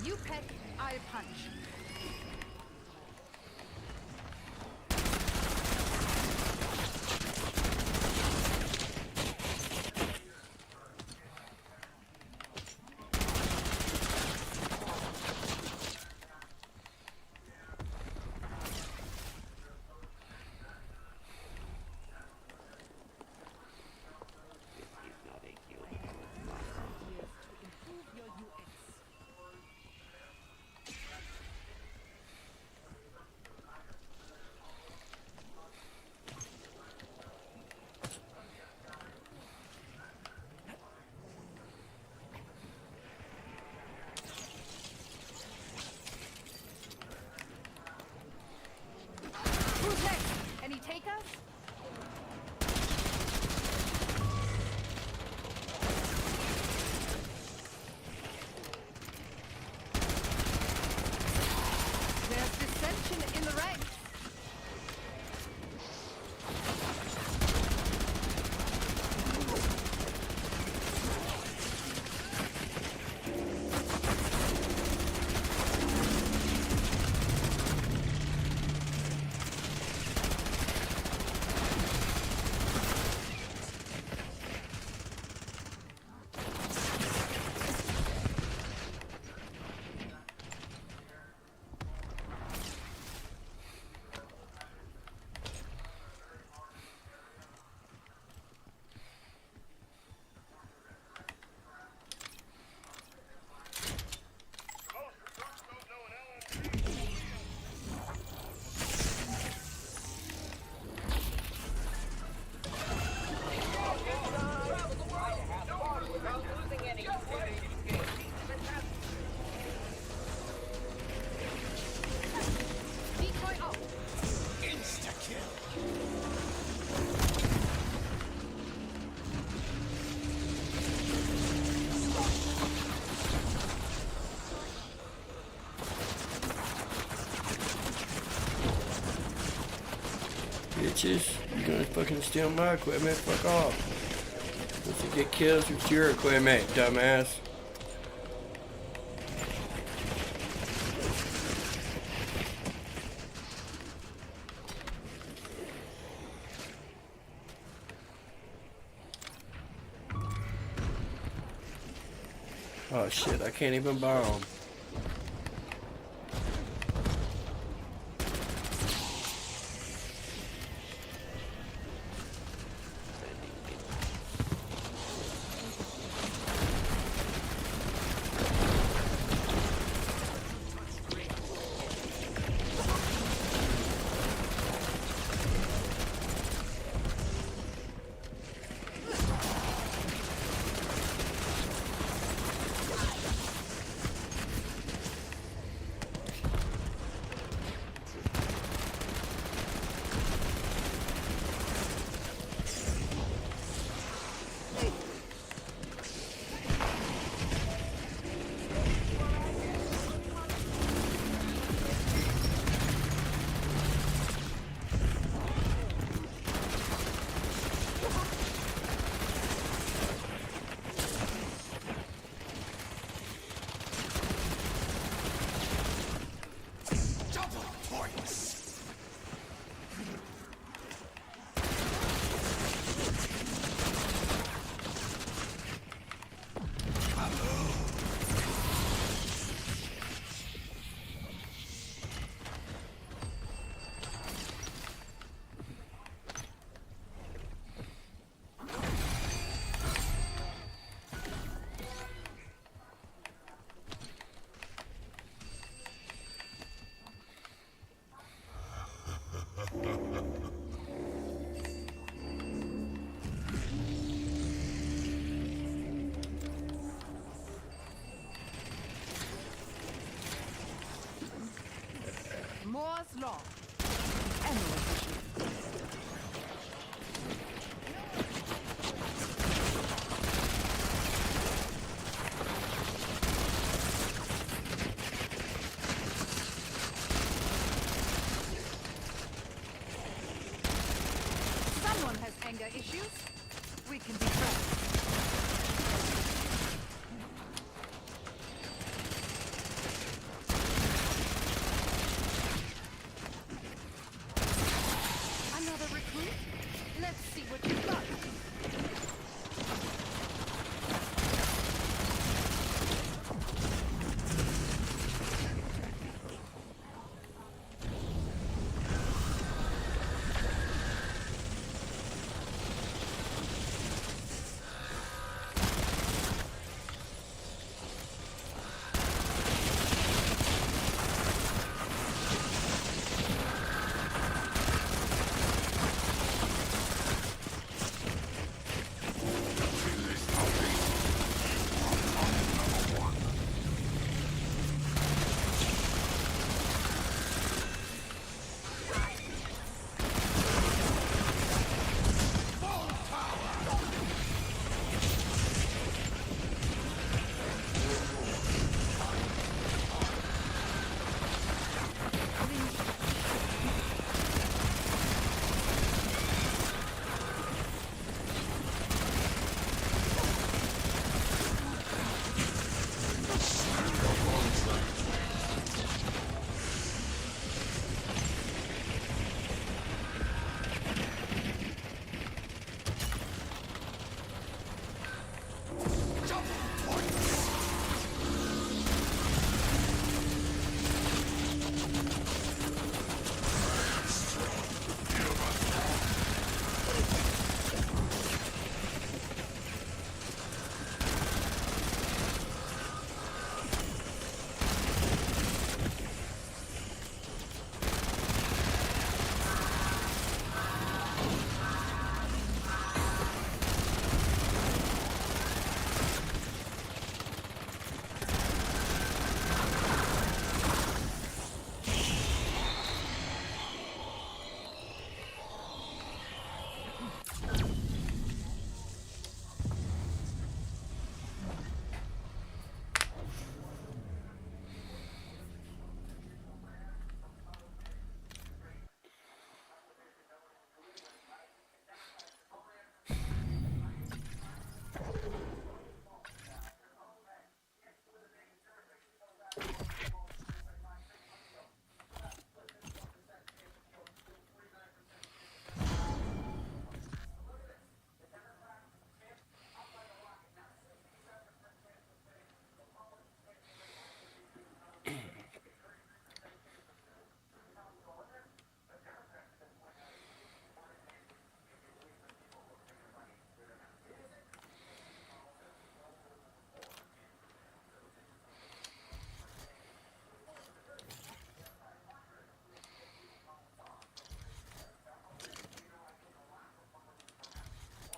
You pet, I'll punch. Who's next? Any takers? There's dissension in the ranks. Decoy out. Bitches, you gonna fucking steal my equipment? Fuck off. Once you get kills with your equipment, dumbass. Oh shit, I can't even bomb. all. Endless issues. Someone has anger issues. We can be friends. Another recruit? Let's see what you've got.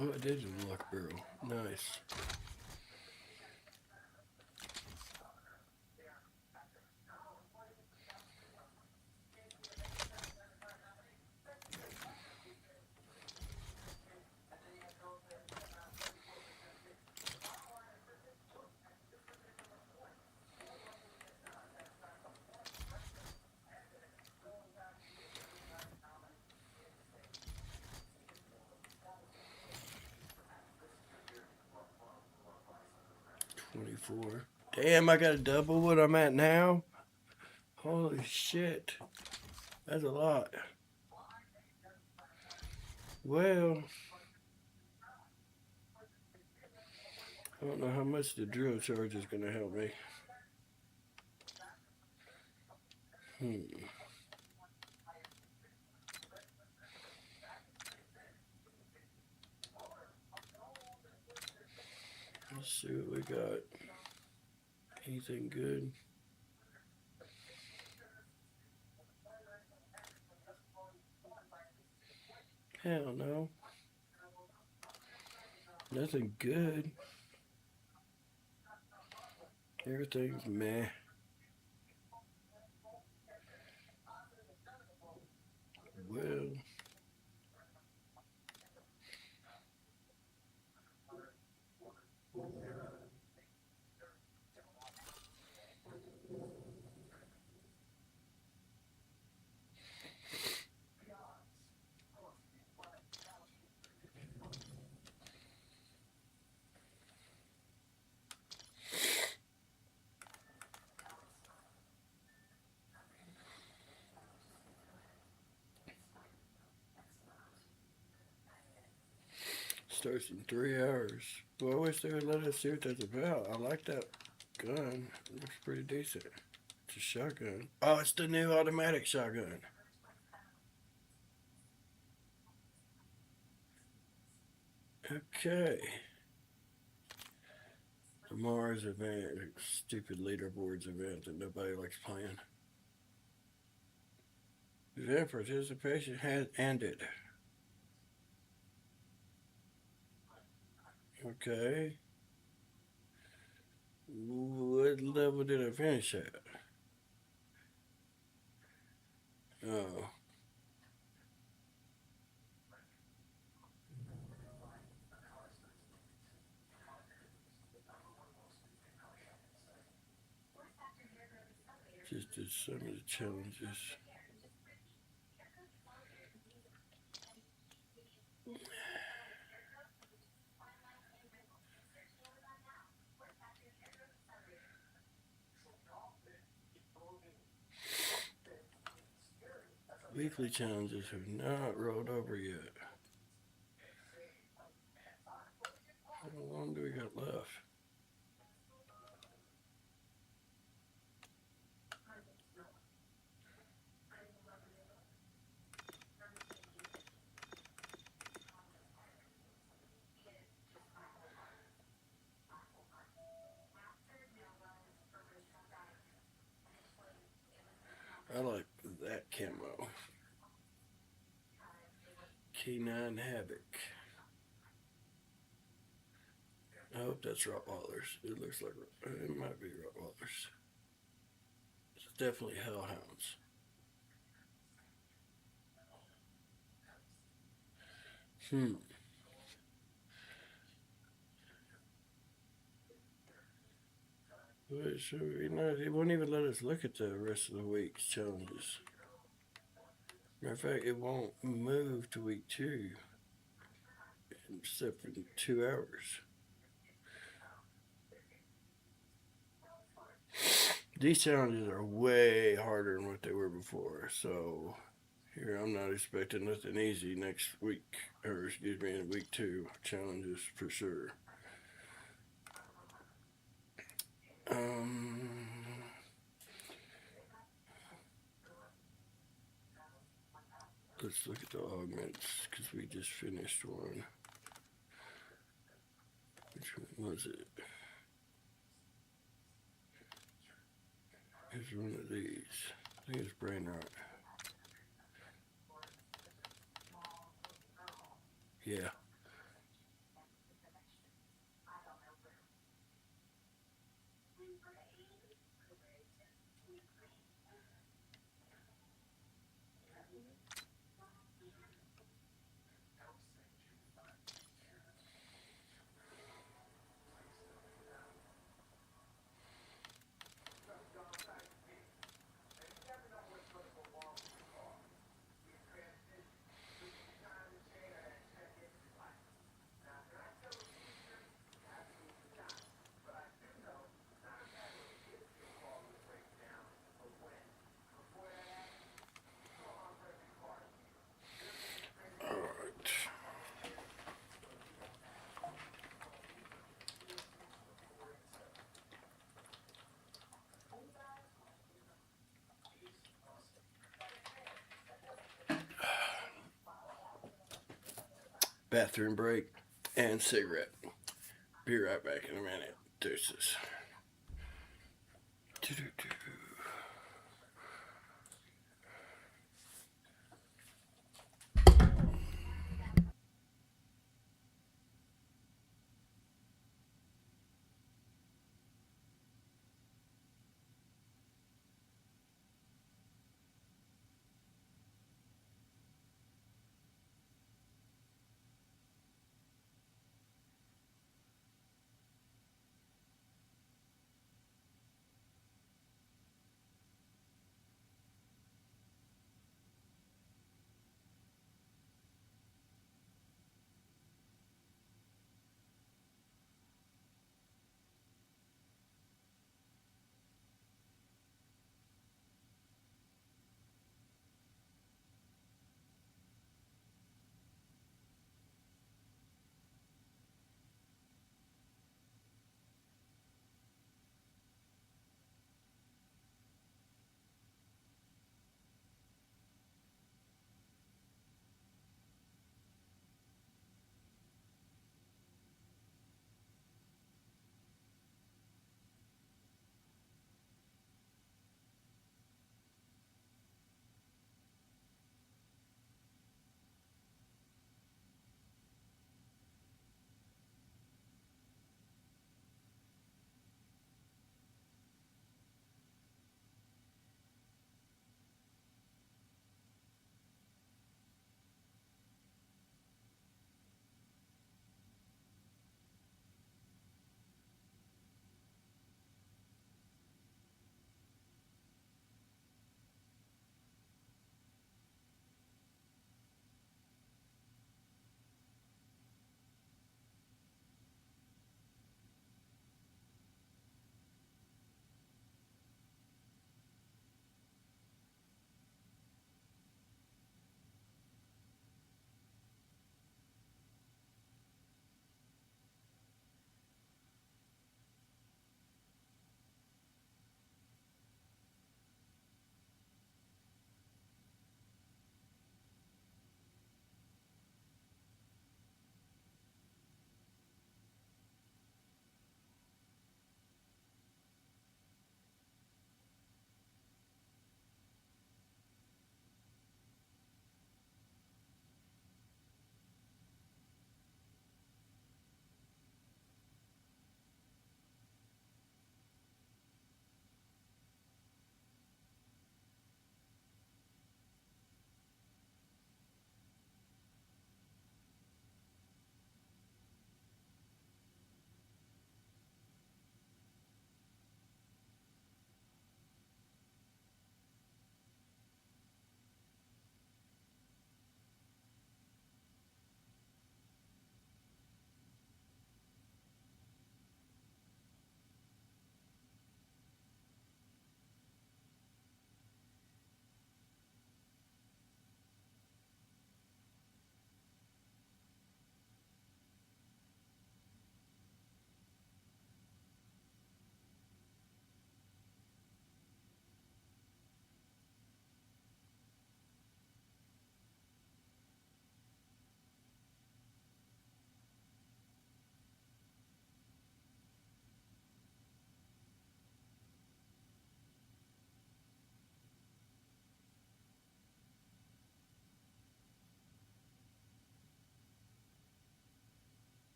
Oh, it is a luck barrel. Nice. $24. Damn, I got to double what I'm at now? Holy shit. That's a lot. Well, I don't know how much the drill charge is going to help me. Let's see what we got. Anything good? Hell no. Nothing good. Everything's meh. will. Starts in 3 hours. Well, I wish they would let us see what that's about. I like that gun. It looks pretty decent. It's a shotgun. Oh, it's the new automatic shotgun. Okay. The Mars event, stupid leaderboards event that nobody likes playing. Event participation has ended. Okay. What level did I finish at? Oh. Just did some of the challenges. Weekly challenges have not rolled over yet. How long do we got left? I like that camo. K9 Havoc. I hope that's Rottweilers. It looks like it might be Rottweilers. It's definitely Hellhounds. So, it won't even let us look at the rest of the week's challenges. Matter of fact, it won't move to week 2, except for 2 hours. These challenges are way harder than what they were before, so here I'm not expecting nothing easy next week, or excuse me, in week 2 challenges for sure. Let's look at the augments, because we just finished one. Which one was it? Here's one of these. I think it's brain rot. Yeah. Bathroom break and cigarette. Be right back in a minute. Deuces.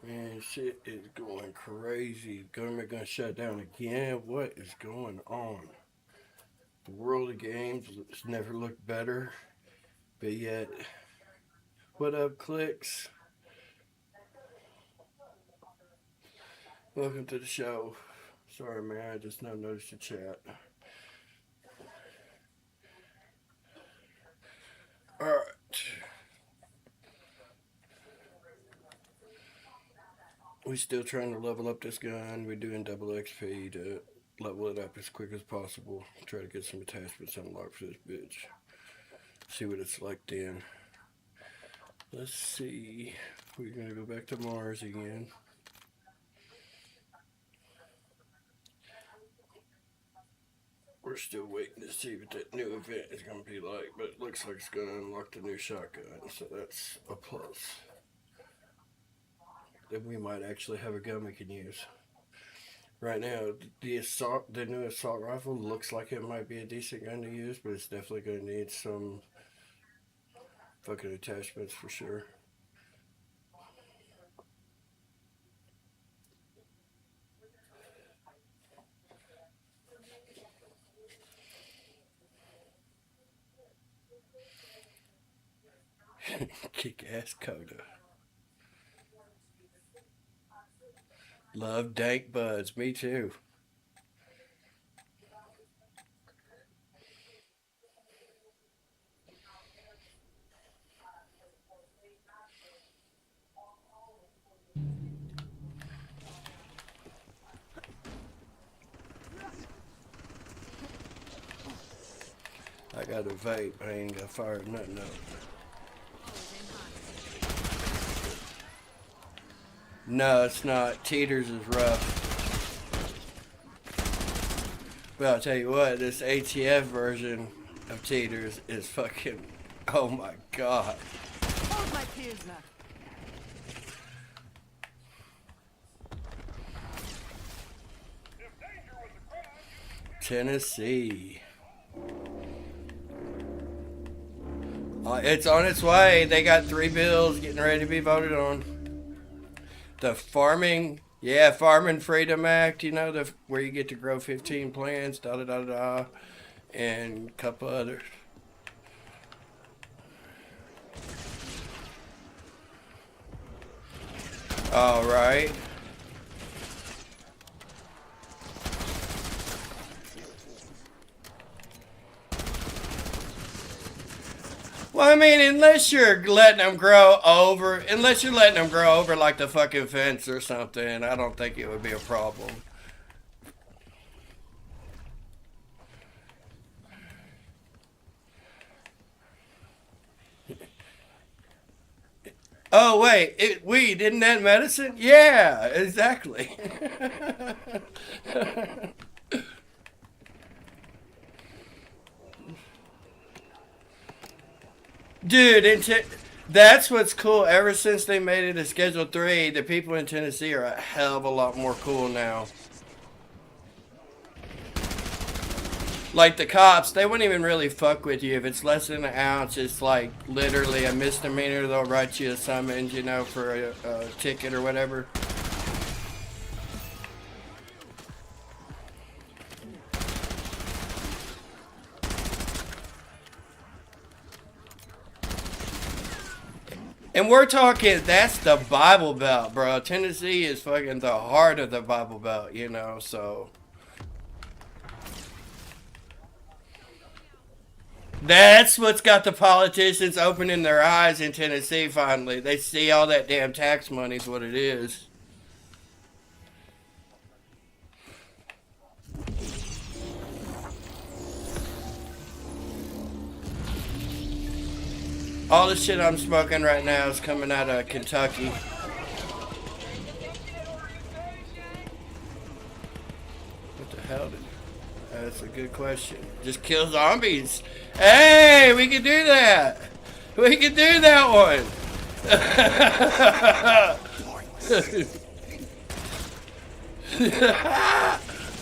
Man, shit is going crazy. Government gonna shut down again. What is going on? The world of games has never looked better. But yet, what up, clicks? Welcome to the show. Sorry, man, I just now noticed the chat. Alright. We're still trying to level up this gun. We're doing double XP to level it up as quick as possible. Try to get some attachments unlocked for this bitch. See what it's like then. Let's see. We're gonna go back to Mars again. We're still waiting to see what that new event is gonna be like, but it looks like it's gonna unlock the new shotgun, so that's a plus. Then we might actually have a gun we can use. Right now, the new assault rifle looks like it might be a decent gun to use, but it's definitely gonna need some fucking attachments for sure. Kick-ass Coda. Love dank buds. Me too. I got a vape. I ain't got fired nothing up. No, it's not. Teeters is rough. But I'll tell you what, this ATF version of Teeters is fucking, oh my god. Hold my Pilsner. Tennessee. It's on its way. They got 3 bills getting ready to be voted on. The Farming Freedom Act, you know, where you get to grow 15 plants, and a couple others. All right. Well, I mean, unless you're letting them grow over like the fucking fence or something, I don't think it would be a problem. Oh, wait, weed, isn't that medicine? Yeah, exactly. Dude, that's what's cool. Ever since they made it a Schedule 3, the people in Tennessee are a hell of a lot more cool now. Like the cops, they wouldn't even really fuck with you. If it's less than an ounce, it's like literally a misdemeanor. They'll write you a summons, you know, for a ticket or whatever. And we're talking, that's the Bible Belt, bro. Tennessee is fucking the heart of the Bible Belt, you know, so. That's what's got the politicians opening their eyes in Tennessee finally. They see all that damn tax money's what it is. All the shit I'm smoking right now is coming out of Kentucky. What the hell did... That's a good question. Just kill zombies. Hey, we can do that. We can do that one.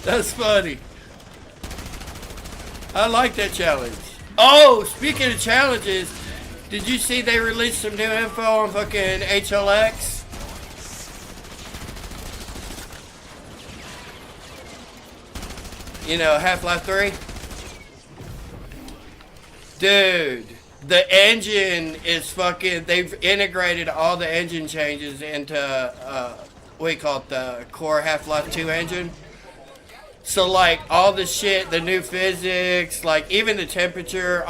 That's funny. I like that challenge. Oh, speaking of challenges, Did you see they released some new info on fucking HLX? You know, Half-Life 3? Dude, the engine is fucking... They've integrated all the engine changes into, what do you call it, the core Half-Life 2 engine. So, like, all the shit, the new physics, like, even the temperature,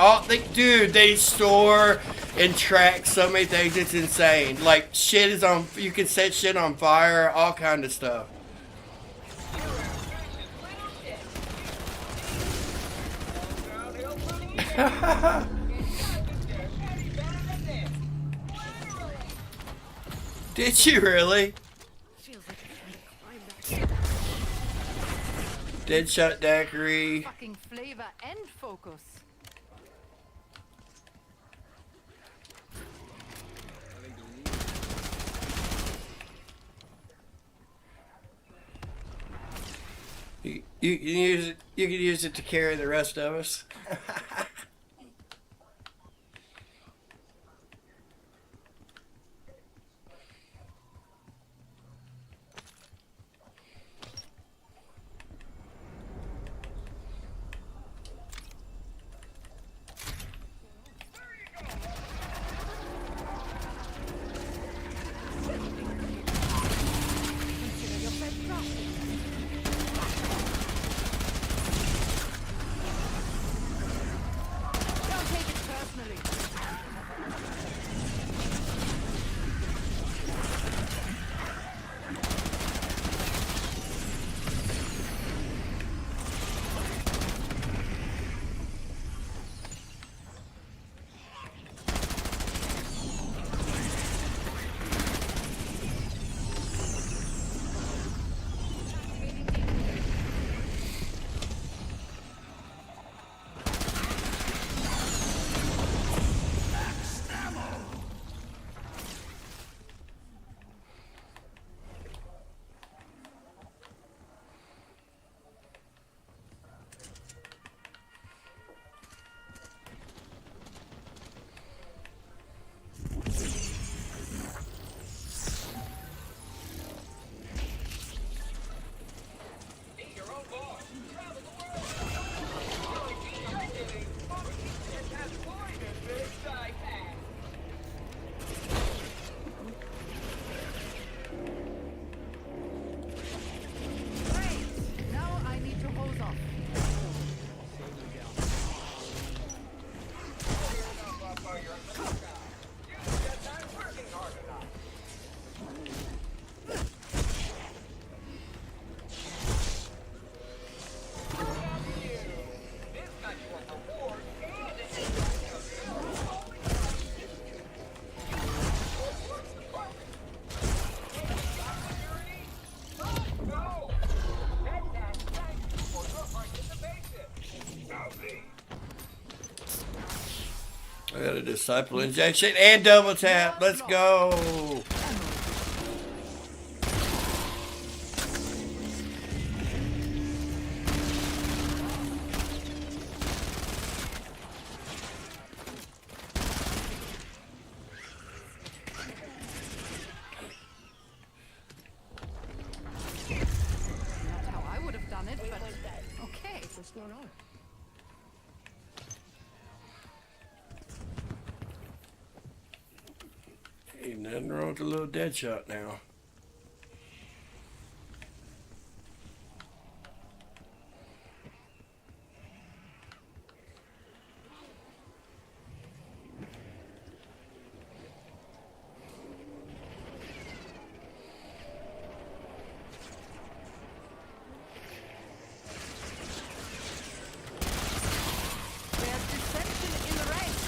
dude, they store and track so many things, it's insane. Like, shit is on... You can set shit on fire, all kind of stuff. Did you really? Deadshot daiquiri. Fucking flavor and focus. You can use it. You can use it to carry the rest of us. I got a disciple injection and double tap. Let's go. Not how I would have done it, but okay. What's going on? Ain't nothing wrong with a little dead shot now. There's dissension in the ranks.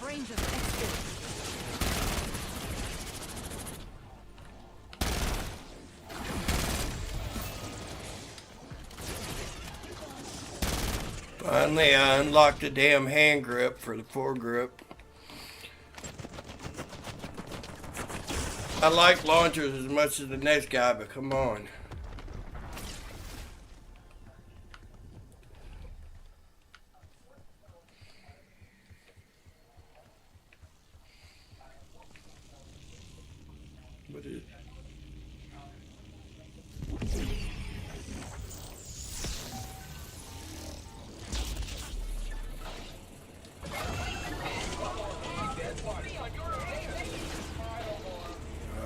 Rangers exit. Finally, I unlocked the damn hand grip for the foregrip. I like launchers as much as the next guy, but come on. What is it?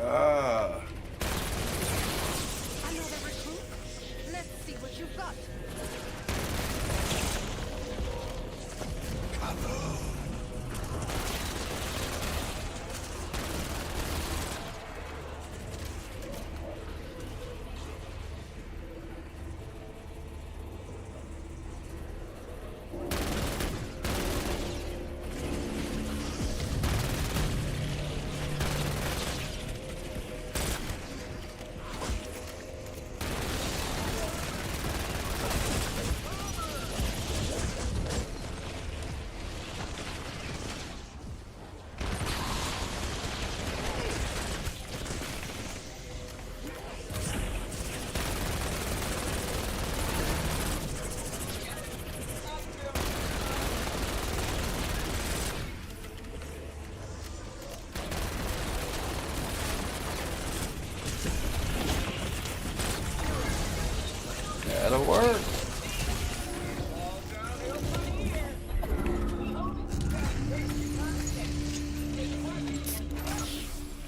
Ah. Another recruit? Let's see what you've got. That'll work.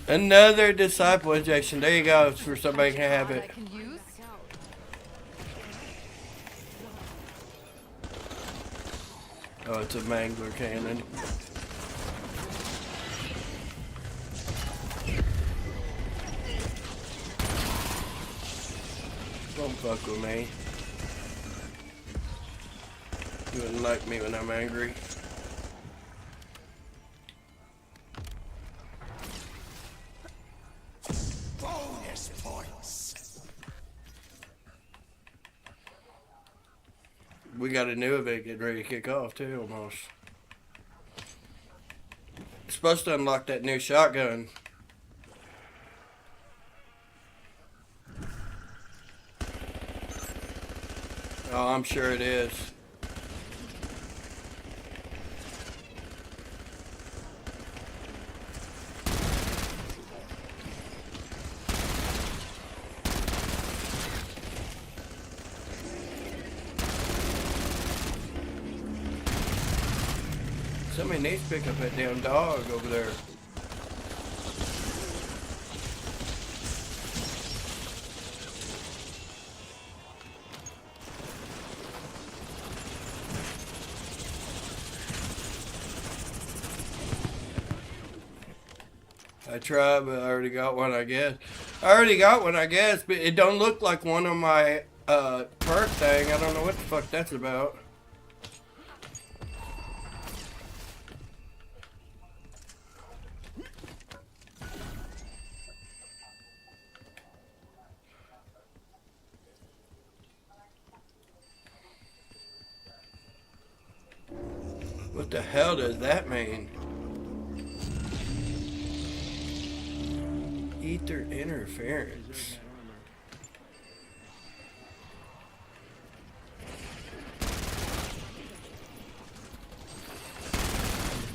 Another disciple injection. There you go. It's for somebody can have it. I can use. Oh, it's a mangler cannon. Don't fuck with me. You wouldn't like me when I'm angry. Bonus points. We got a new event getting ready to kick off too, almost. It's supposed to unlock that new shotgun. Oh, I'm sure it is. Somebody needs to pick up that damn dog over there. I tried, but I already got one, I guess. But it don't look like one on my perk thing. I don't know what the fuck that's about. What the hell does that mean? Ether interference.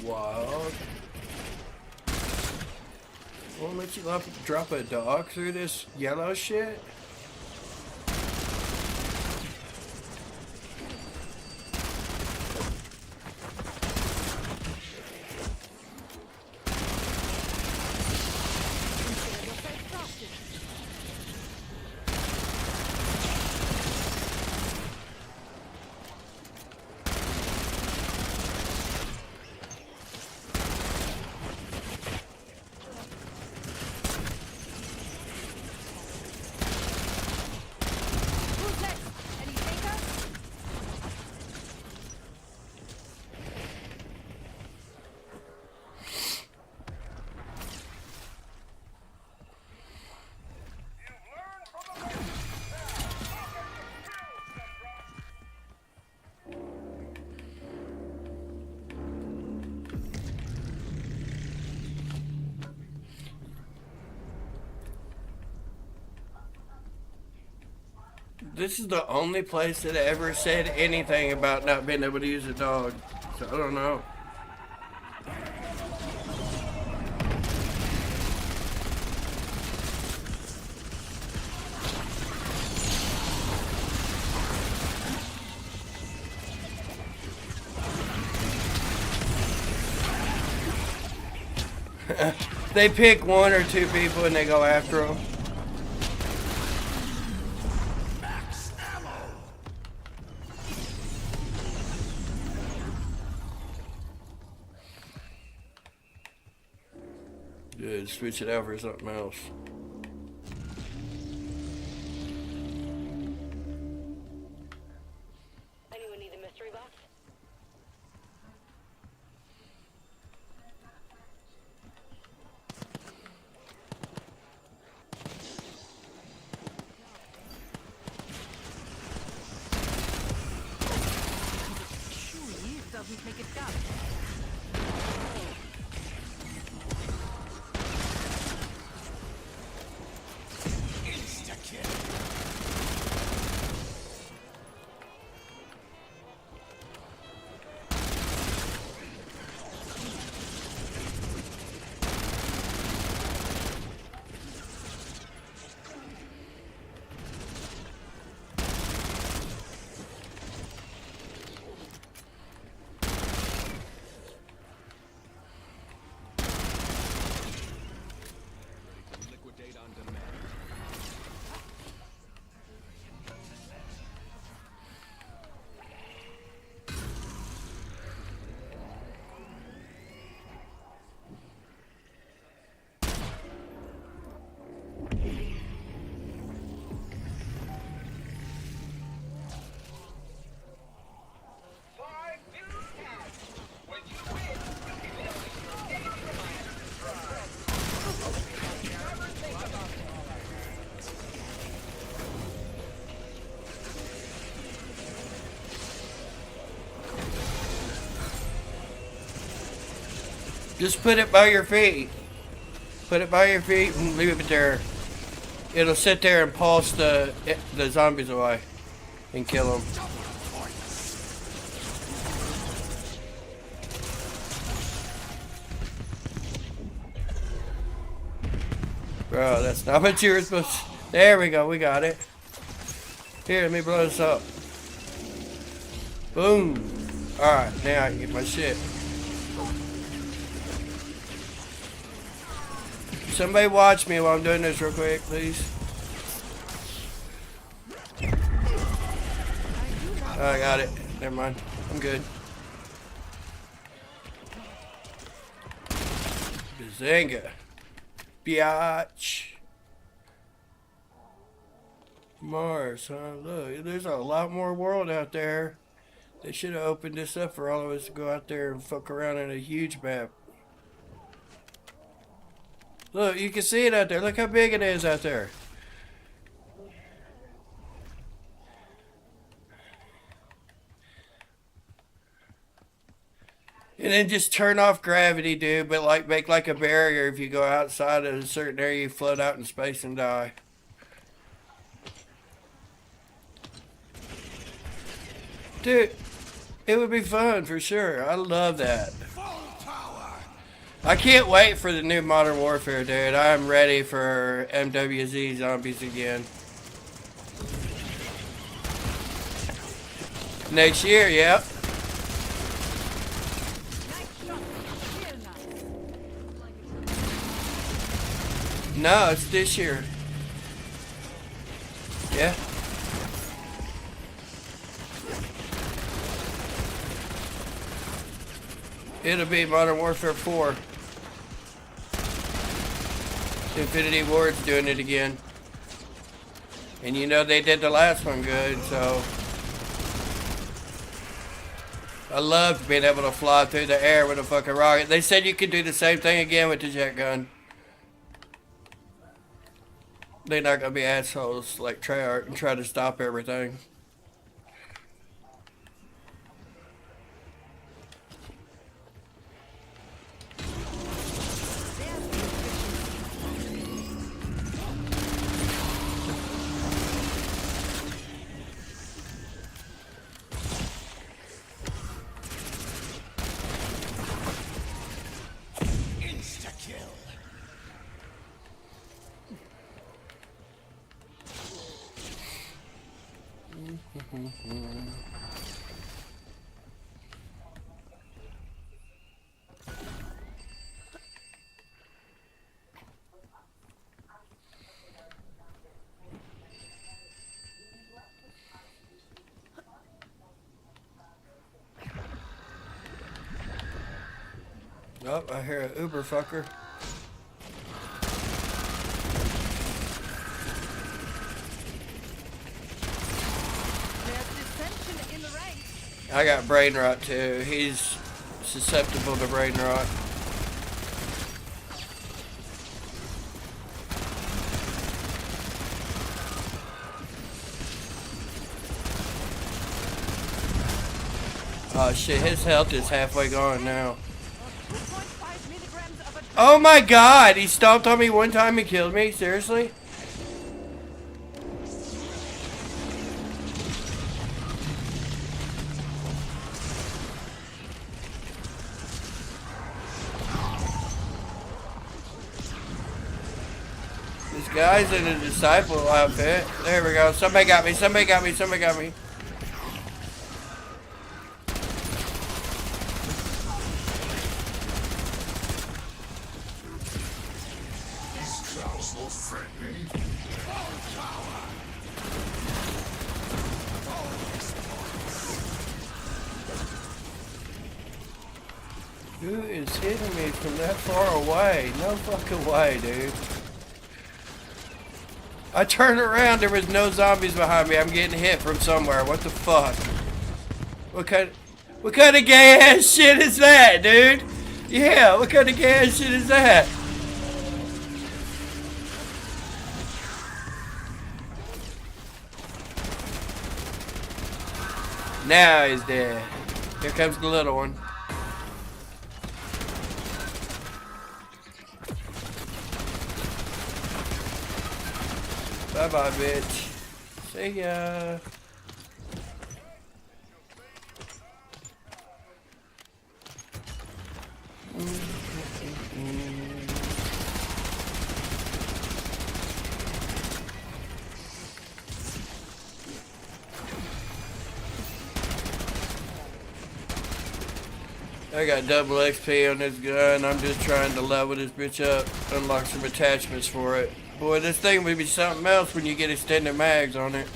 Wild. Won't let you drop a dog through this yellow shit? This is the only place that ever said anything about not being able to use a dog. So I don't know. They pick one or two people and they go after them. Max ammo. Good, switch it out for something else. Anyone need a mystery box? Chewy doesn't make it gut. Insta-kill. Liquidate on demand. Just put it by your feet. Put it by your feet and leave it there. It'll sit there and pulse the zombies away and kill them. Bro, that's not what you were supposed to. There we go, we got it. Here, let me blow this up. Boom. Alright, now I can get my shit. Somebody watch me while I'm doing this real quick, please. Oh, I got it. Never mind. I'm good. Bazinga. Biatch. Mars, huh? Look, there's a lot more world out there. They should have opened this up for all of us to go out there and fuck around in a huge map. Look, you can see it out there. Look how big it is out there. And then just turn off gravity, dude, but like make like a barrier. If you go outside of a certain area, you float out in space and die. Dude, it would be fun for sure. I love that. I can't wait for the new Modern Warfare, dude. I'm ready for MWZ Zombies again. Next year, yep. No, it's this year. Yeah. It'll be Modern Warfare 4. Infinity Ward's doing it again. And you know they did the last one good, so I loved being able to fly through the air with a fucking rocket. They said you could do the same thing again with the jet gun. They're not gonna be assholes like Treyarch and try to stop everything. kill. Oh, I hear an Uber fucker. There's dissension in the ranks. I got brain rot too. He's susceptible to brain rot. Oh shit, his health is halfway gone now. 2.5 milligrams of a Oh my god, he stomped on me one time and killed me? Seriously? This guy's in a disciple outfit. There we go. Somebody got me, somebody got me, somebody got me. Who is hitting me from that far away? No fucking way, dude. I turned around, there was no zombies behind me. I'm getting hit from somewhere. What the fuck? What kind of gay ass shit is that, dude? Yeah, what kind of gay ass shit is that? Now he's dead. Here comes the little one. Bye-bye, bitch. See ya. I got double XP on this gun. I'm just trying to level this bitch up. Unlock some attachments for it. Boy, this thing would be something else when you get extended mags on it.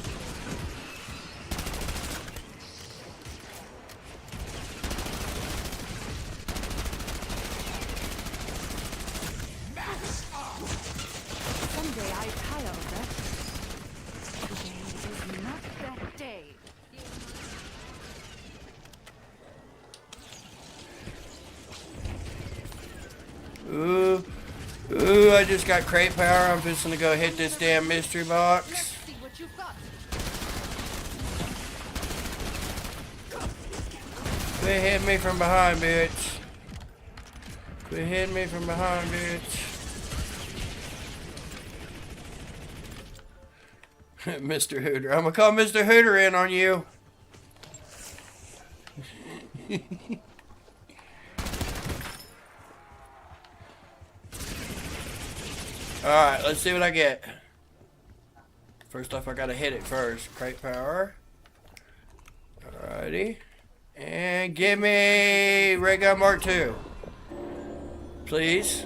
Someday I tire of that. Today is not that day. Ooh, I just got crate power. I'm just gonna go hit this damn mystery box. Let's see what you've got. Quit hitting me from behind, bitch. Quit hitting me from behind, bitch. Mr. Hooter. I'm gonna call Mr. Hooter in on you. Alright, let's see what I get. First off, I gotta hit it first. Crate power. Alrighty. And give me Ray Gun Mark II. Please.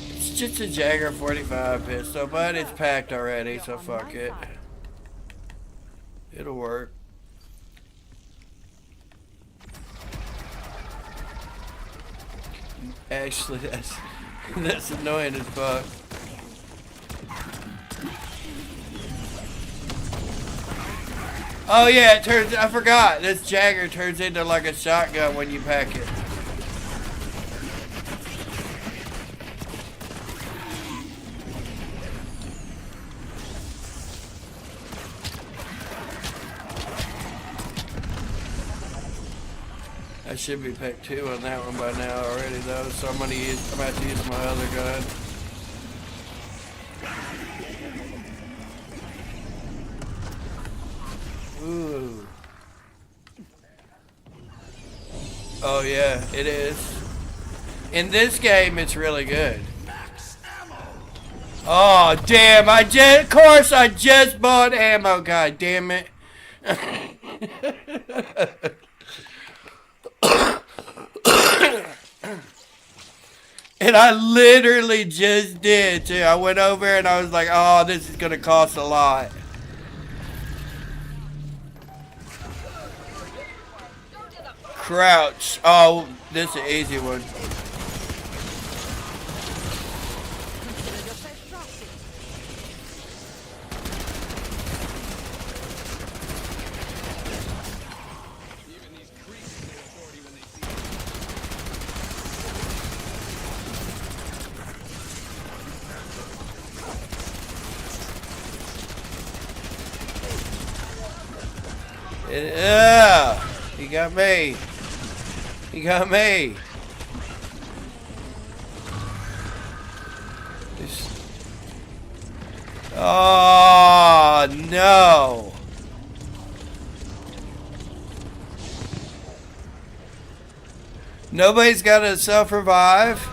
It's just a Jagger 45 pistol, but it's packed already, so fuck it. It'll work. Actually, that's annoying as fuck. Oh yeah, it turns. I forgot. This Jagger turns into like a shotgun when you pack it. I should be pack 2 on that one by now already though, so I'm gonna have to use my other gun. Ooh. Oh yeah, it is. In this game, it's really good. Oh damn! Of course I just bought ammo. God damn it! And I literally just did too. I went over and I was like, oh, this is gonna cost a lot. Crouch. Oh, this is an easy one. Yeah, he got me. He got me. Oh no. Nobody's got to self-revive.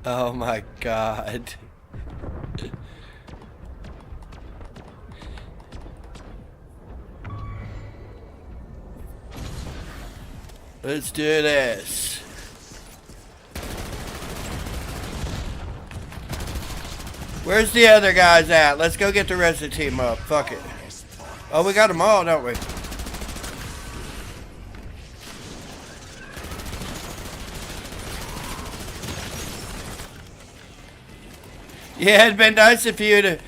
Oh my God. Let's do this. Where's the other guys at? Let's go get the rest of the team up. Fuck it. Oh, we got them all, don't we? Yeah, it'd been nice if you'd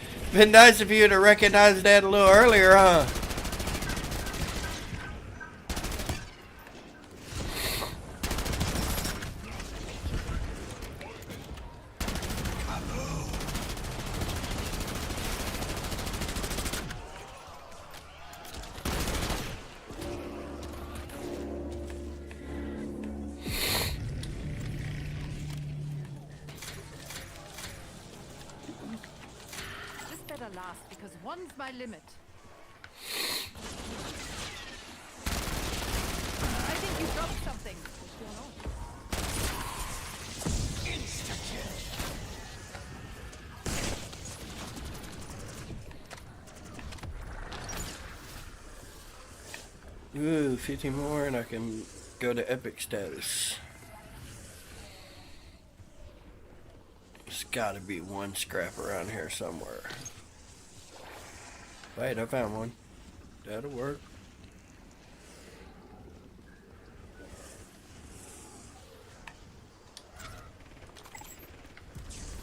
recognized that a little earlier, huh? Last because one's my limit. I think you dropped something. What's going on? Ooh, 50 more and I can go to epic status. There's gotta be one scrap around here somewhere. Wait, I found one. That'll work.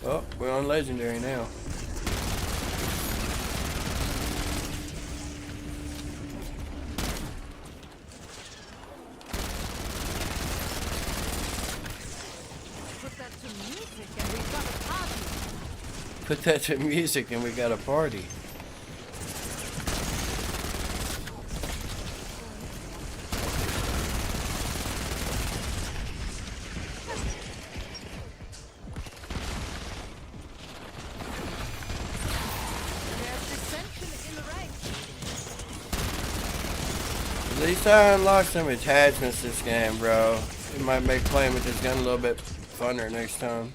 Oh, we're on legendary now. Put that to music and we got a party. Put that to music and we got a party. At least I unlocked some attachments this game, bro. It might make playing with this gun a little bit funner next time.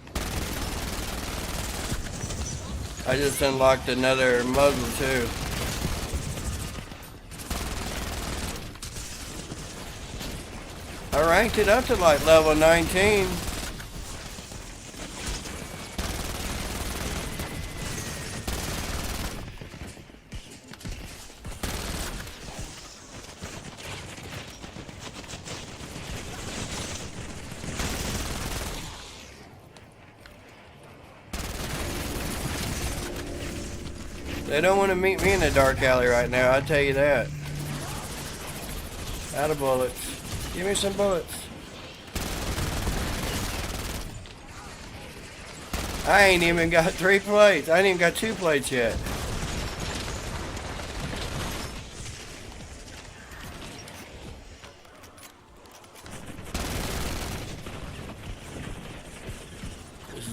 I just unlocked another muzzle too. I ranked it up to like level 19. They don't want to meet me in the dark alley right now, I'll tell you that. Out of bullets. Give me some bullets. I ain't even got 3 plates. I ain't even got 2 plates yet.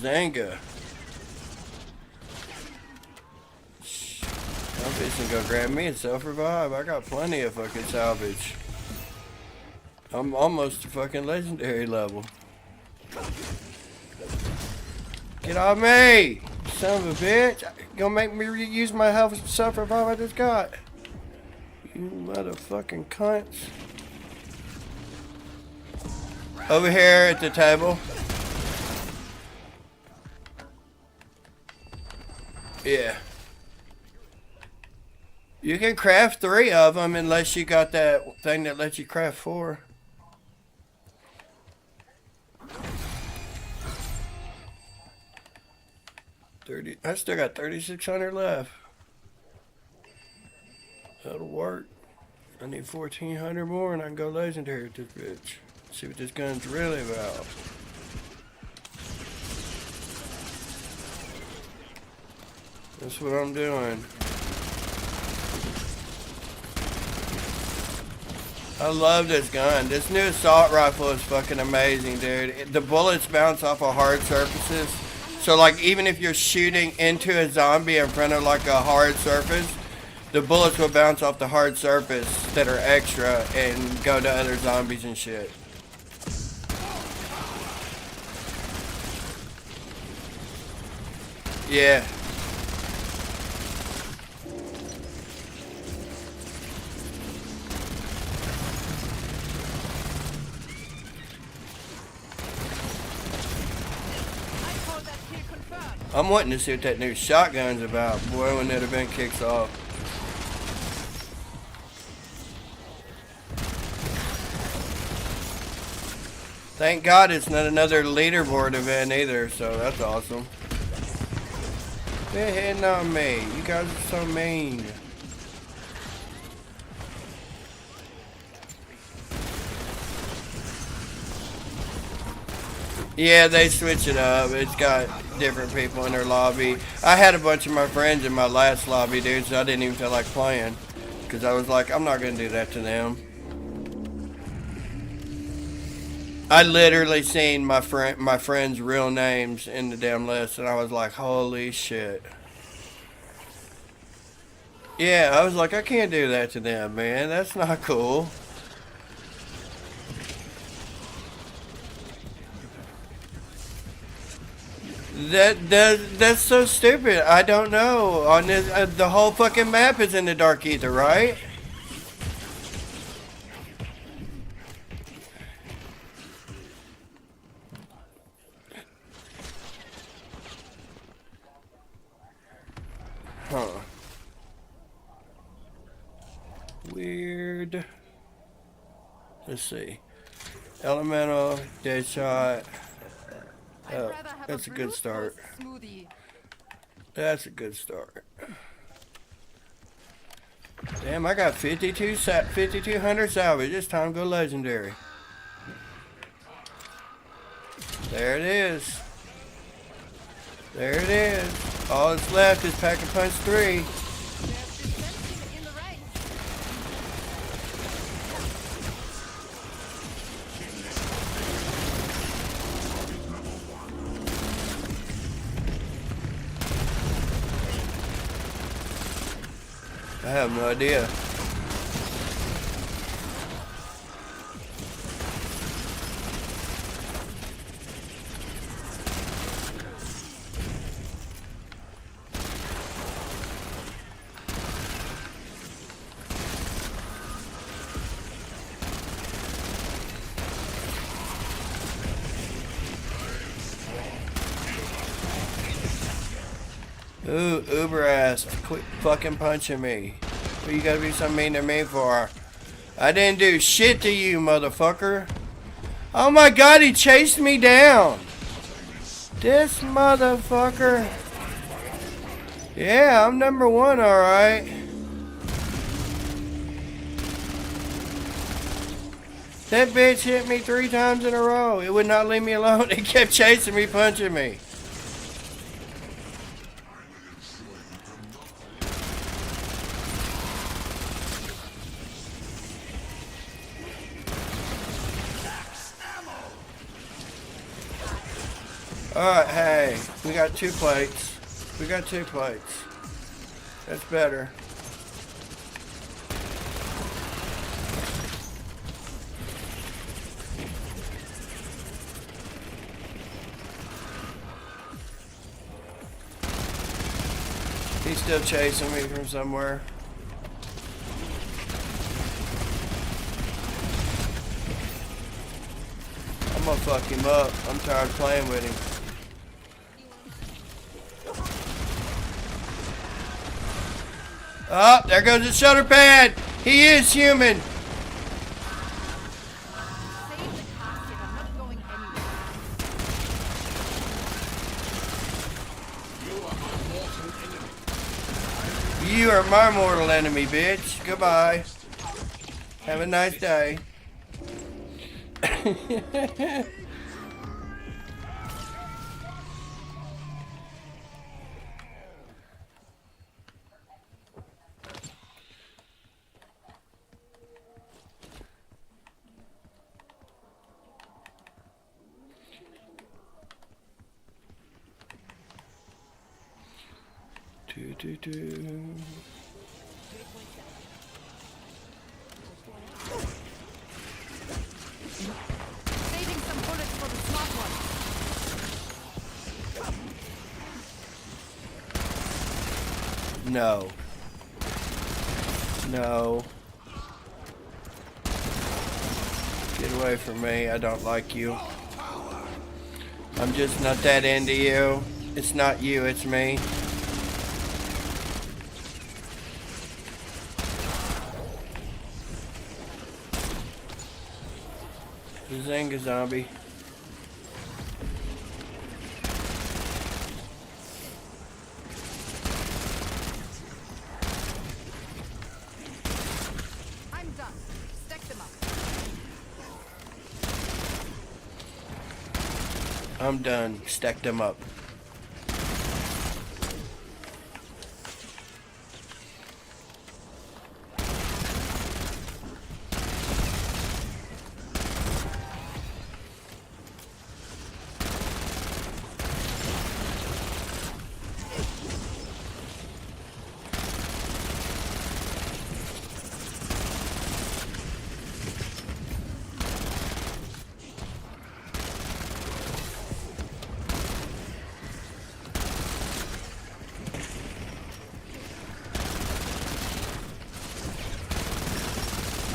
Zanga. I'm fixing to go grab me a self-revive. I got plenty of fucking salvage. I'm almost to fucking legendary level. Get off me! Son of a bitch. Gonna make me reuse my health self-revive I just got. You motherfucking cunts. Over here at the table. Yeah. You can craft 3 of them unless you got that thing that lets you craft 4. I still got 3,600 left. That'll work. I need 1,400 more and I can go legendary with this bitch. See what this gun's really about. That's what I'm doing. I love this gun. This new assault rifle is fucking amazing, dude. The bullets bounce off of hard surfaces. So like even if you're shooting into a zombie in front of like a hard surface, the bullets will bounce off the hard surface that are extra and go to other zombies and shit. Yeah. I'm wanting to see what that new shotgun's about, boy, when that event kicks off. Thank God it's not another leaderboard event either, so that's awesome. Quit hitting on me. You guys are so mean. Yeah, they switch it up. It's got different people in their lobby. I had a bunch of my friends in my last lobby, dude, so I didn't even feel like playing. Because I was like, I'm not going to do that to them. I literally seen my friends' real names in the damn list, and I was like, holy shit. Yeah, I was like, I can't do that to them, man. That's not cool. That's so stupid. I don't know. On this, the whole fucking map is in the dark ether, right? Huh. Weird. Let's see. Elemental, Deadshot. Oh, that's a good start. That's a good start. Damn, I got 5,200 salvage. It's time to go legendary. There it is. There it is. All that's left is Pack a Punch 3. I have no idea. Ooh, Uber ass, quit fucking punching me. What you gotta be so mean to me for? I didn't do shit to you, motherfucker. Oh my god, he chased me down. This motherfucker. Yeah, I'm number 1, alright. That bitch hit me 3 times in a row. It would not leave me alone. It kept chasing me, punching me. Alright, hey, we got 2 plates. We got 2 plates. That's better. He's still chasing me from somewhere. I'm gonna fuck him up. I'm tired of playing with him. Oh, there goes the shoulder pad. He is human. You are my mortal enemy, bitch. Goodbye. Have a nice day. Saving some bullets for the smart one. No. No. Get away from me. I don't like you. I'm just not that into you. It's not you, it's me. Zinga zombie. I'm done. Stack them up. I'm done. Stack them up.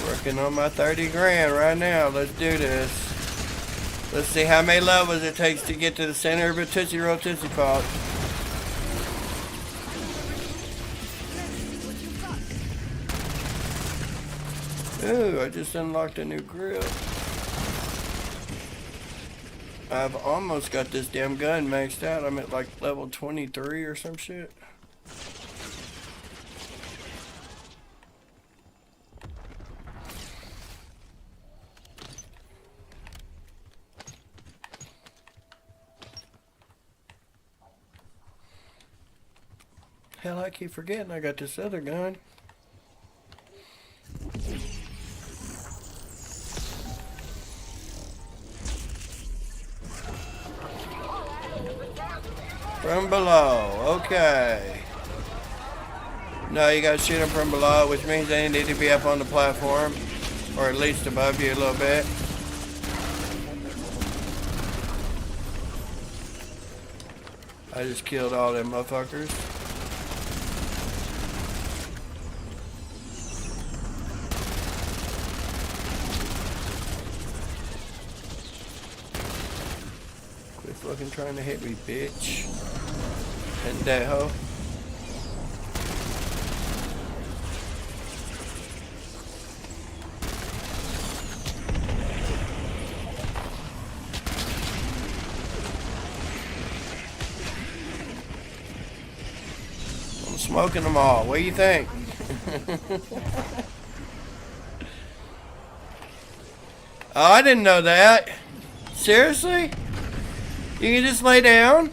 Working on my 30 grand right now. Let's do this. Let's see how many levels it takes to get to the center of a Tootsie Roll Tootsie Pop. Ooh, I just unlocked a new grill. I've almost got this damn gun maxed out. I'm at like level 23 or some shit. Hell, I keep forgetting I got this other gun. From below, okay. No, you gotta shoot them from below, which means they need to be up on the platform, or at least above you a little bit. I just killed all them motherfuckers. Quit fucking trying to hit me, bitch. And that hoe. I'm smoking them all. What do you think? Oh, I didn't know that. Seriously? You can just lay down?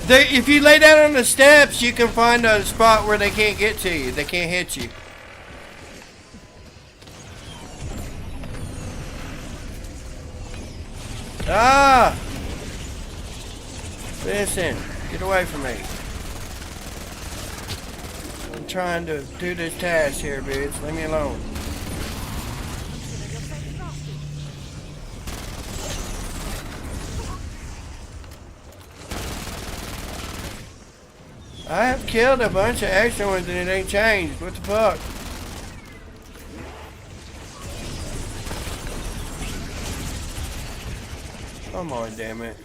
If you lay down on the steps, you can find a spot where they can't get to you. They can't hit you. Ah! Listen, get away from me. I'm trying to do this task here, bitch. Leave me alone. I have killed a bunch of extra ones and it ain't changed. What the fuck? Come on, damn it.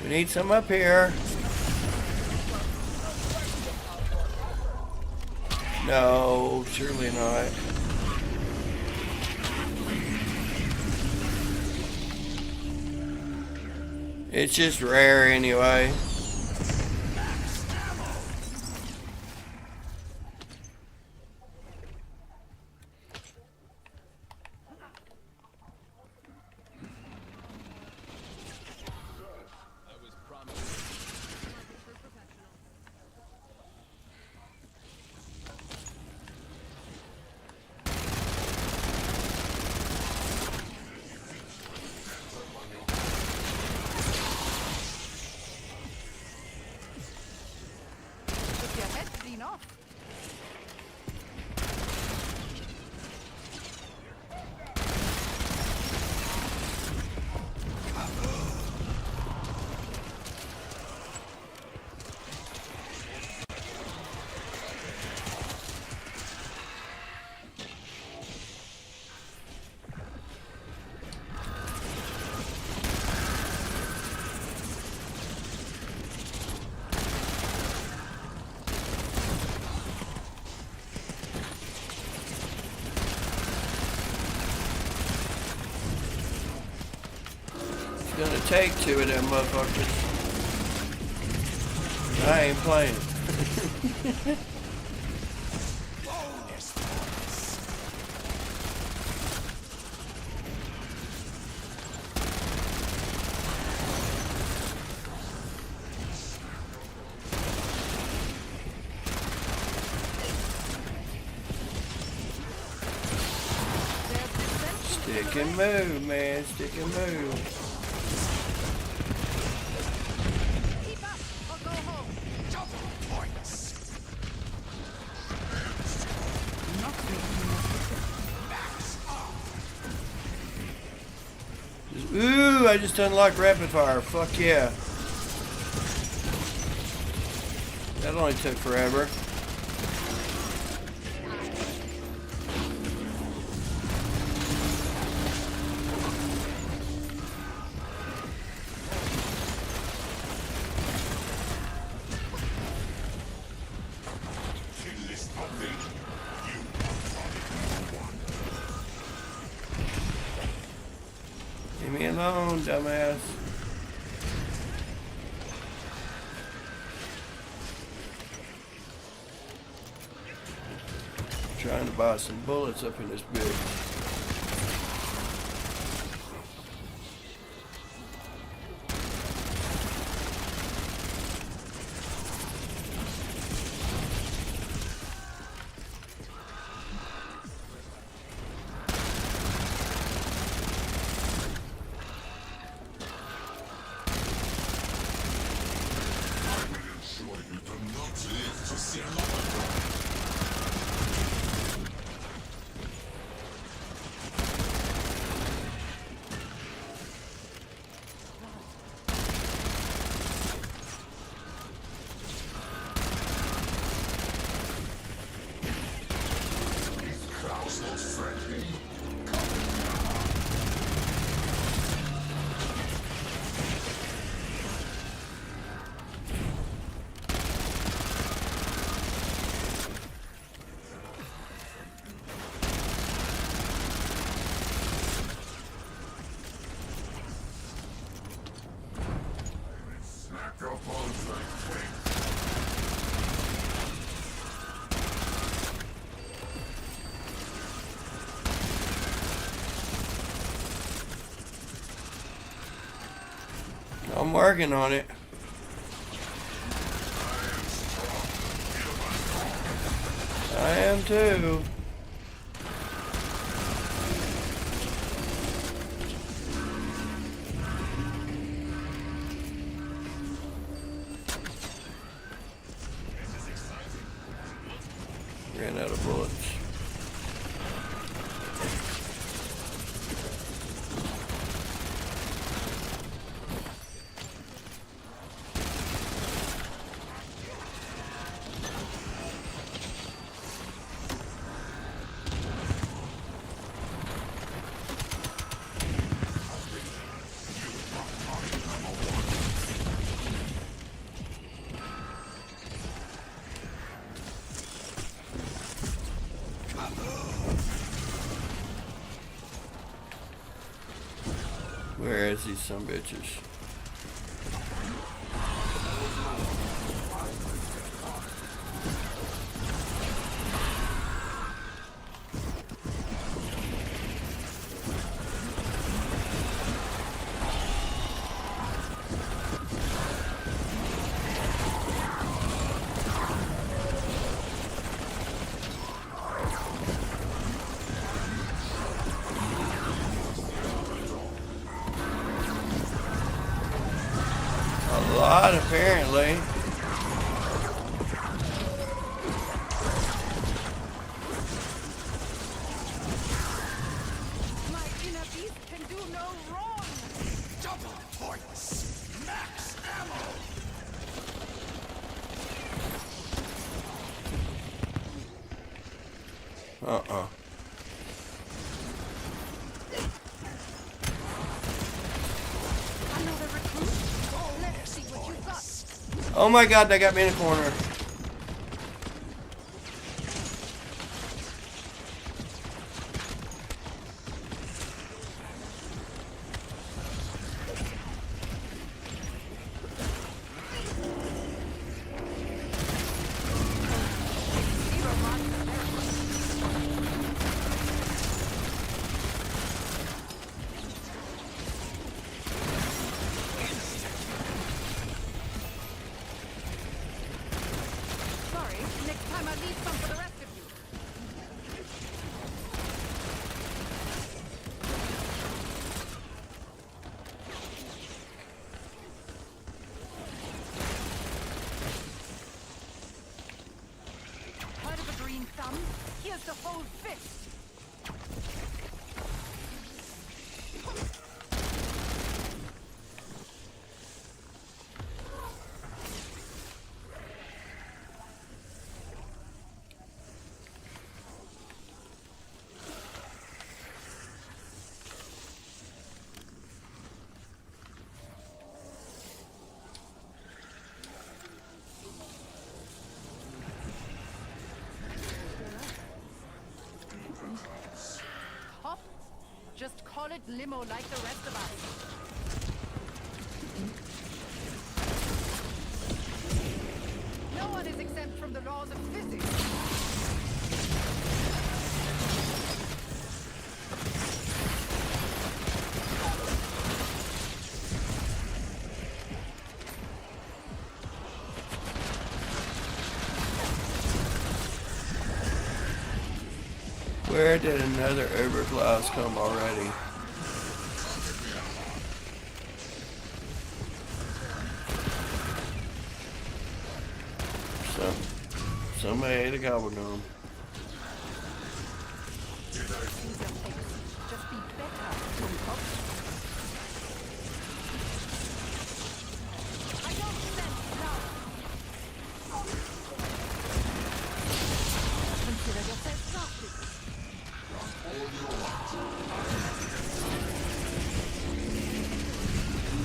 We need some up here. No, surely not. It's just rare anyway. Gonna take two of them motherfuckers. I ain't playing. Stick and move, man. Stick and move. Ooh, I just unlocked rapid fire. Fuck yeah. That only took forever. Leave me alone, dumbass. Trying to buy some bullets up in this bitch. I'm working on it. I am too. Ran out of bullets. Where is these some bitches? A lot, apparently. My inner beast can do no wrong. Double points. Max ammo. Another recruit? Let's see what you got. Oh my god, they got me in a corner. Sorry, next time I leave some for the rest of you. Heard of a green thumb? Here's the whole fist. Hop? Just call it limo like the rest of us. No one is exempt from the laws of physics. Where did another overclass come already? Somebody ate a gobblegum. Just be better, Tonkop. I don't sense love. Consider yourself drafted.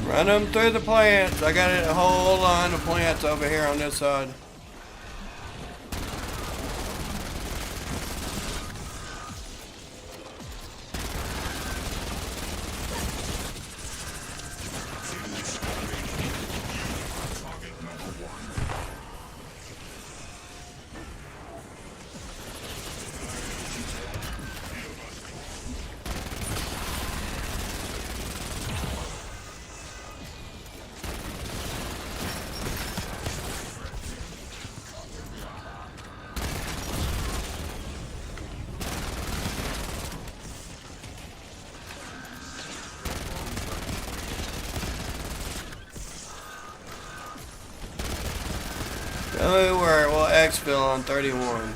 Run them through the plants. I got a whole line of plants over here on this side. Tell me where will exfil on 31.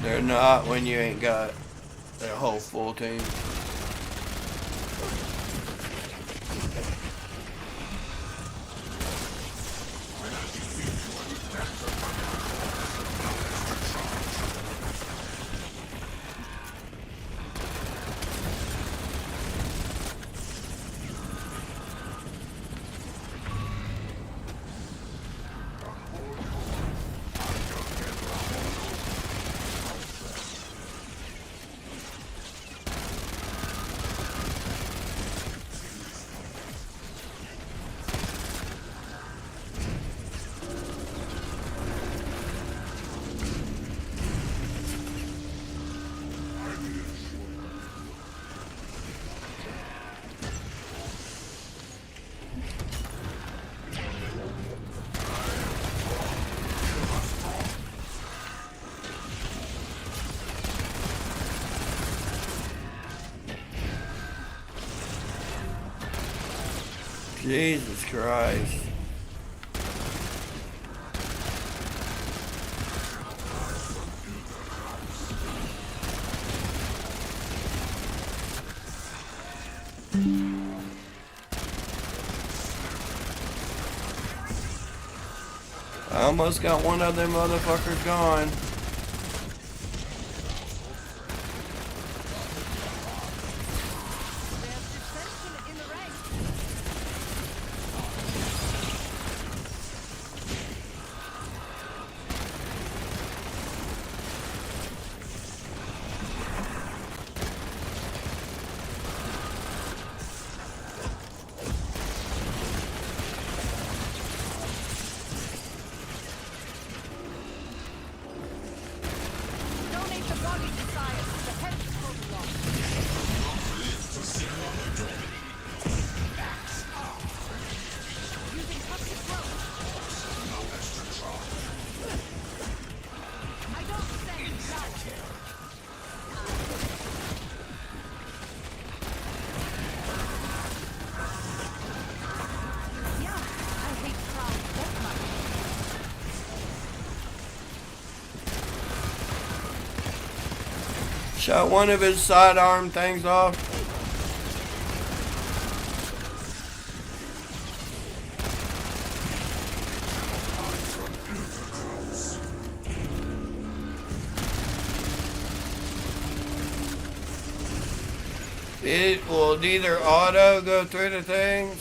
They're not when you ain't got a whole full team. Jesus Christ. I almost got one of them motherfuckers gone. Shot one of his sidearm things off. It will either auto go through the things.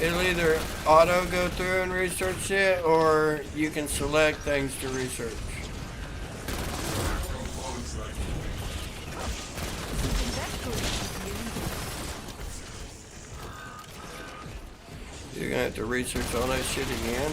It'll either auto go through and research it, or you can select things to research. You're gonna have to research all that shit again.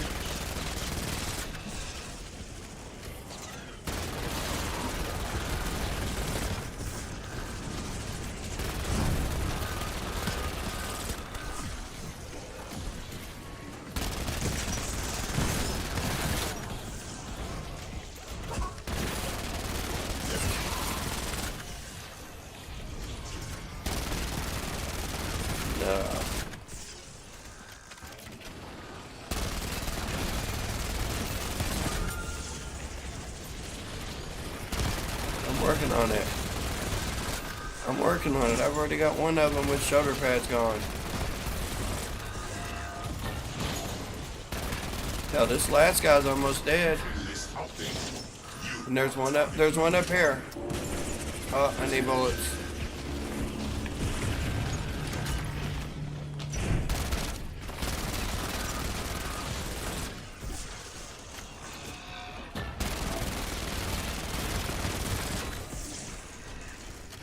No. Working on it. I'm working on it. I've already got one of them with shoulder pads gone. Hell, this last guy's almost dead. And there's one up here. Oh, I need bullets.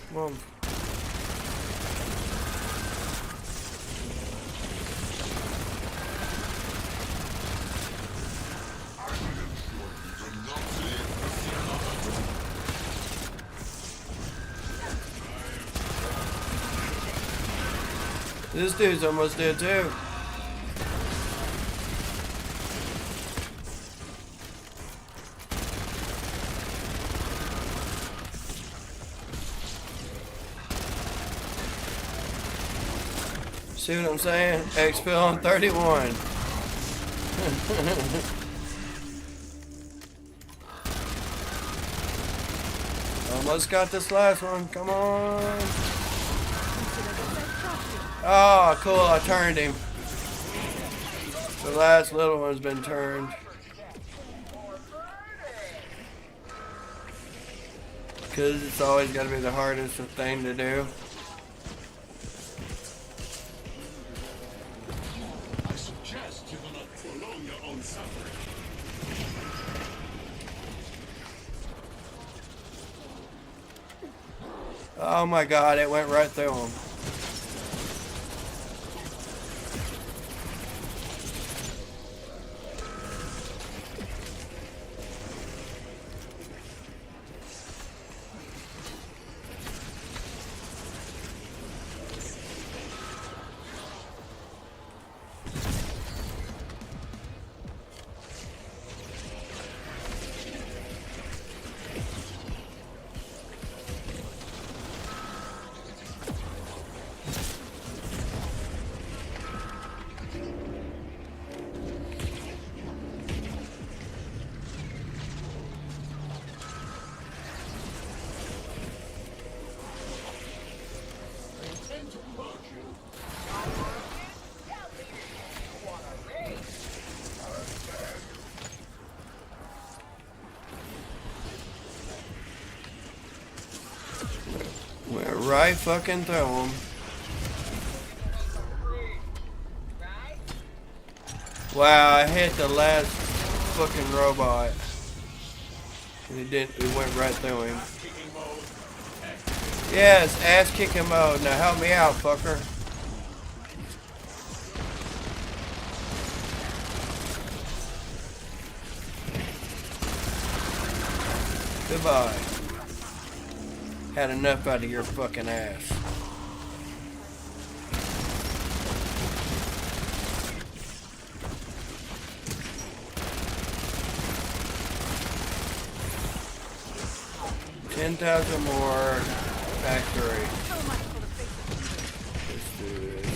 Come on. This dude's almost dead too. See what I'm saying? X-Pill on 31. Almost got this last one. Come on. Oh, cool. I turned him. The last little one's been turned. Because it's always got to be the hardest thing to do. I suggest you do not prolong your own suffering. Oh my god, it went right through him. Went right fucking through him. Wow, I hit the last fucking robot. It went right through him. Yes, ass kicking mode. Now help me out, fucker. Goodbye. Had enough out of your fucking ass. $10,000 more factory. Let's do this.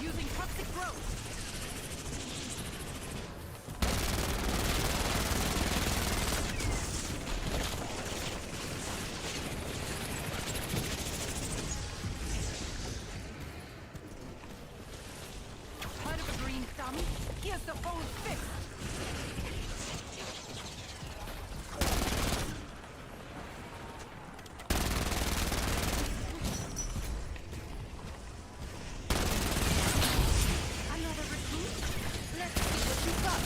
Using toxic growth. Kind of a green thumb. Here's the whole fix. Another recruit? Let's see what you got.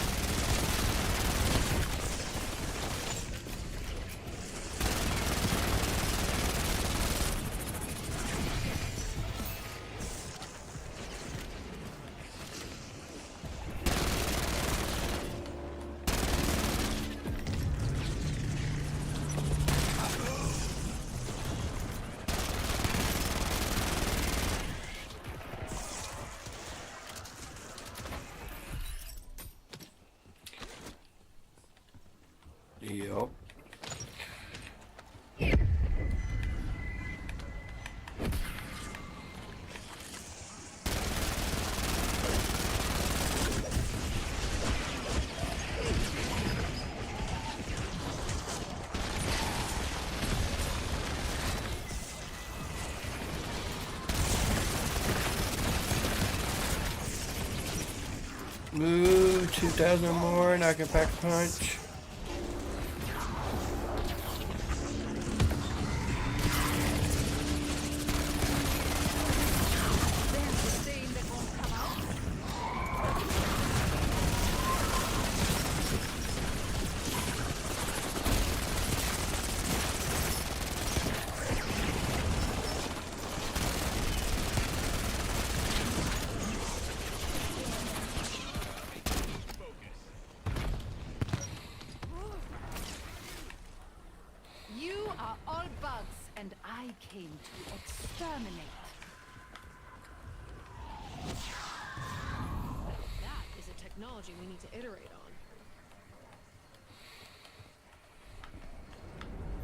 Yup. Move 2,000 more and I can pack a punch. There's the stain that won't come out. came to exterminate. That is a technology we need to iterate on.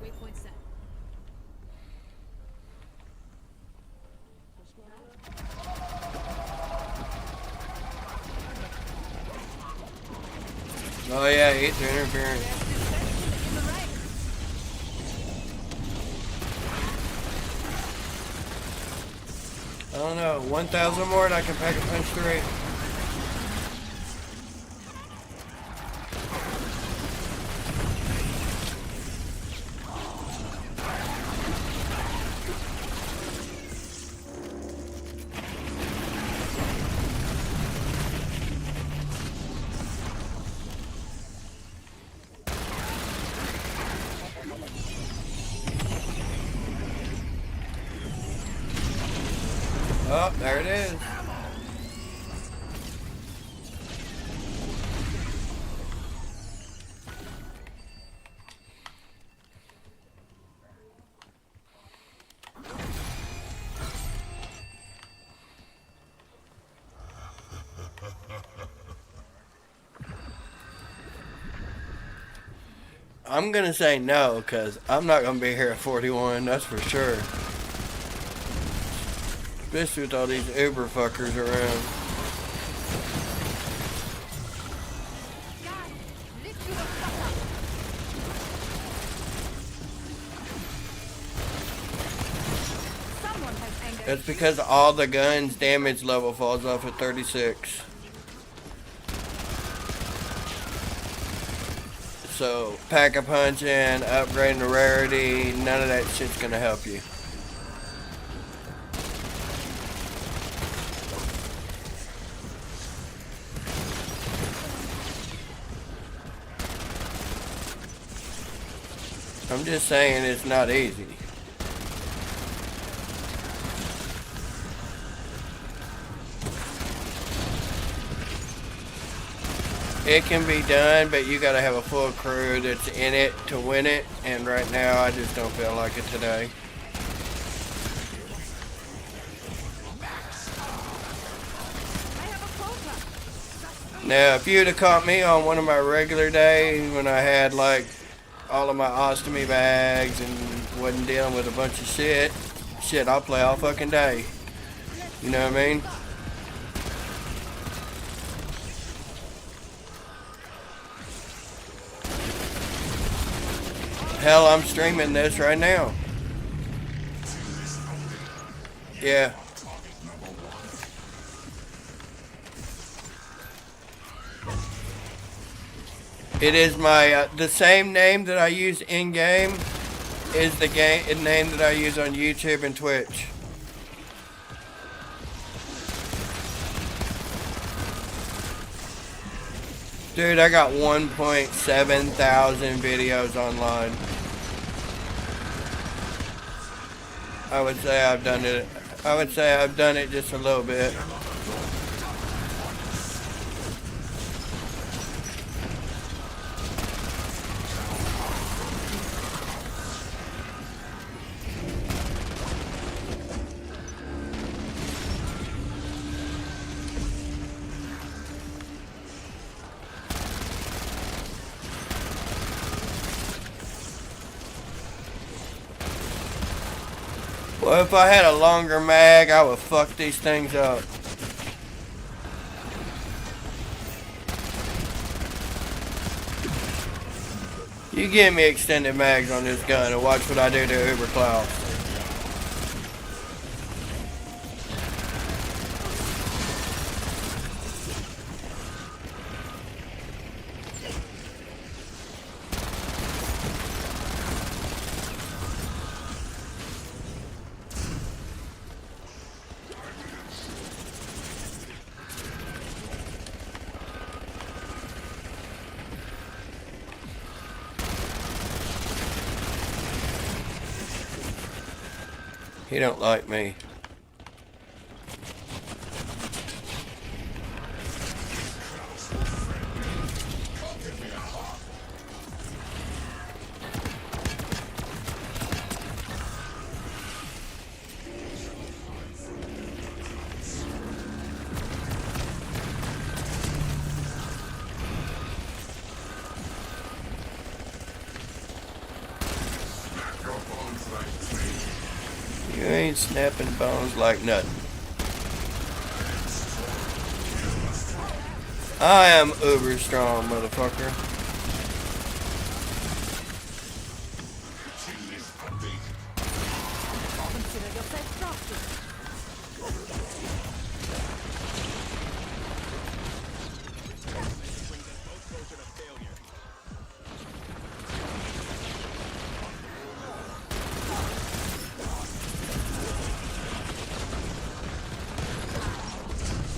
Waypoint set. Oh yeah, hit the interference. I don't know, 1,000 more and I can pack a punch 3. Oh, there it is. I'm gonna say no, because I'm not gonna be here at 41, that's for sure. Especially with all these Uber fuckers around. That's because all the guns' damage level falls off at 36. So, pack-a-punching, upgrading the rarity, none of that shit's gonna help you. I'm just saying it's not easy. It can be done, but you gotta have a full crew that's in it to win it, and right now I just don't feel like it today. Now, if you'd have caught me on one of my regular days when I had like all of my ostomy bags and wasn't dealing with a bunch of shit, I'll play all fucking day. You know what I mean? Hell, I'm streaming this right now. Yeah. It is my, the same name that I use in-game is the name that I use on YouTube and Twitch. Dude, I got 1.7 thousand videos online. I would say I've done it just a little bit. Well, if I had a longer mag, I would fuck these things up. You give me extended mags on this gun and watch what I do to Uber Cloud. He don't like me. ain't snapping bones like nothing. I am uber strong, motherfucker.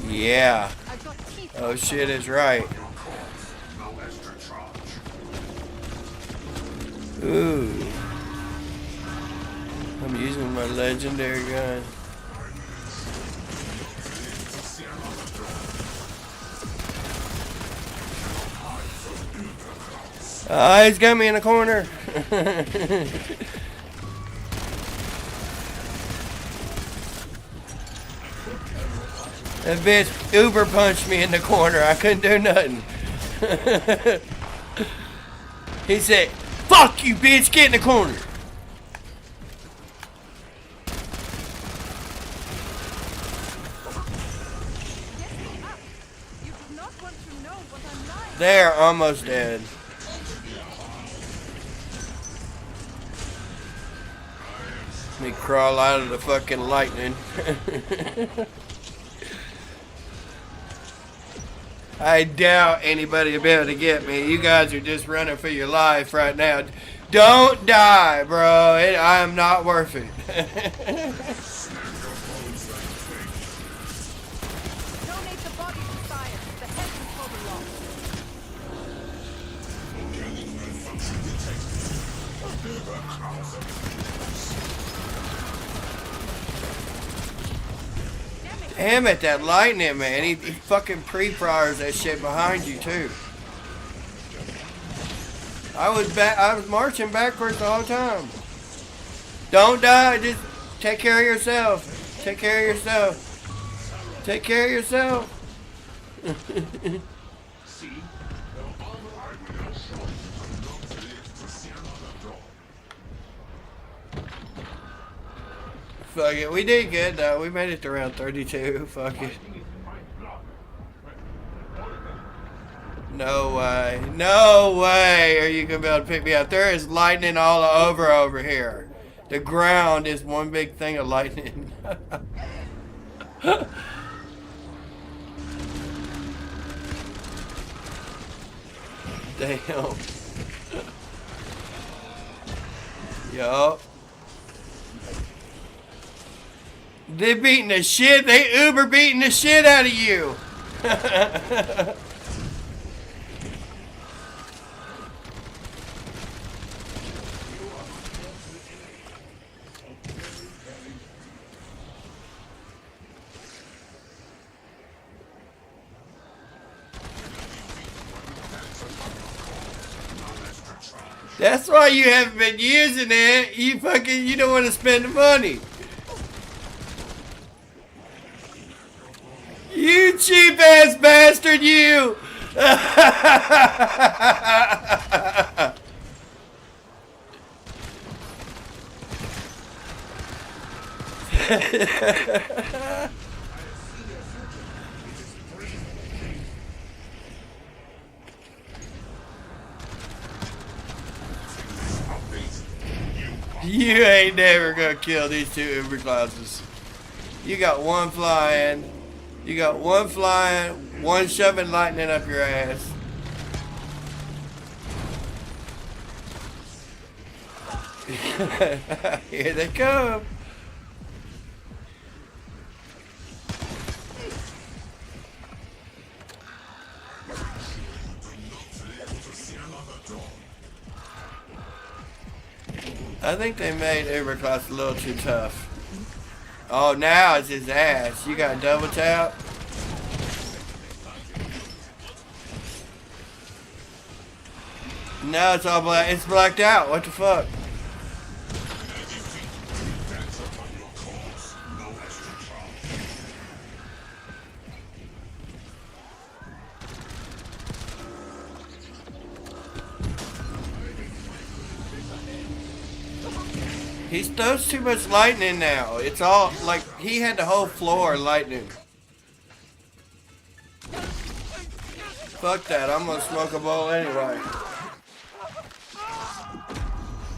Yeah. Oh shit is right. Ooh. I'm using my legendary gun. He's got me in a corner. That bitch uber punched me in the corner. I couldn't do nothing. He said, "Fuck you, bitch, get in the corner." They're almost dead. Let me crawl out of the fucking lightning. I doubt anybody will be able to get me. You guys are just running for your life right now. Don't die, bro. I am not worth it. Donate the body to science. The head control the law. Damn it, that lightning, man. He fucking pre-fires that shit behind you, too. I was marching backwards the whole time. Don't die. Just take care of yourself. Take care of yourself. Take care of yourself. Fuck it. We did good, though. We made it to round 32. Fuck it. No way. No way are you going to be able to pick me up. There is lightning all over here. The ground is one big thing of lightning. Damn. Yup. They beating the shit. They uber beating the shit out of you. That's why you haven't been using it. You don't want to spend the money. You cheap ass bastard, you! You ain't never gonna kill these two uber classes. You got one flying. You got one flying, one shoving lightning up your ass. Here they come. I think they made Uberclass a little too tough. Oh, now it's his ass. You got double tap? No, it's all black. It's blacked out. What the fuck? He throws too much lightning now. It's all like he had the whole floor lightning. Fuck that. I'm gonna smoke a bowl anyway.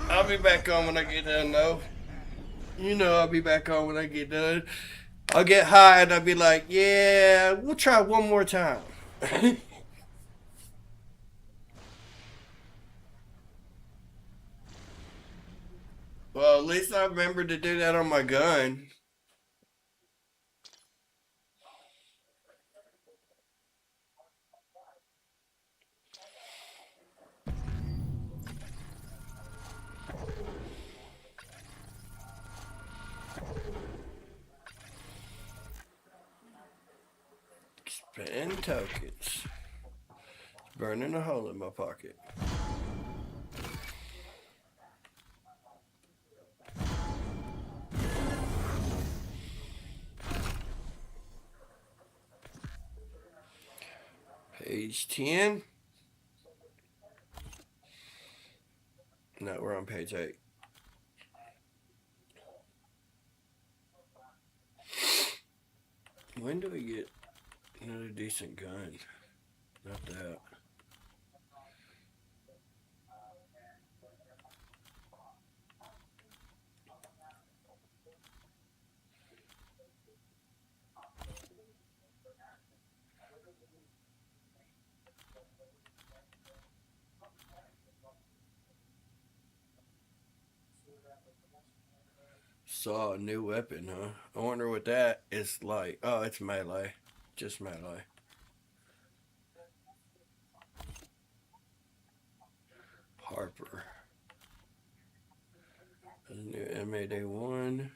I'll be back on when I get done though. You know I'll be back on when I get done. I'll get high and I'll be like, yeah, we'll try one more time. Well, at least I remember to do that on my gun. Spend tokens. Burning a hole in my pocket. Page 10. No, we're on page 8. When do we get another decent gun? Not that. Saw a new weapon, huh? I wonder what that is like. Oh, it's melee. Just melee. Harper. New MAD1.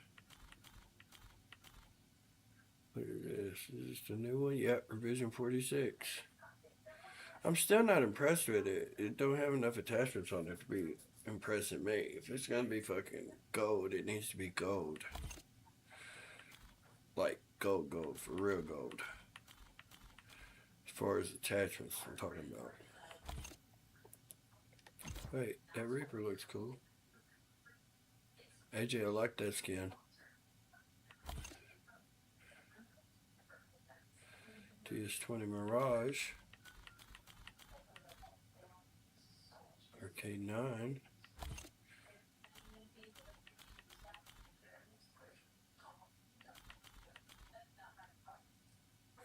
What is this? Is this the new one? Yep, revision 46. I'm still not impressed with it. It don't have enough attachments on it to be impressing me. If it's gonna be fucking gold, it needs to be gold. Like gold, for real gold. As far as attachments I'm talking about. Wait, that Reaper looks cool. AJ, I like that skin. TS20 Mirage. Arcade 9.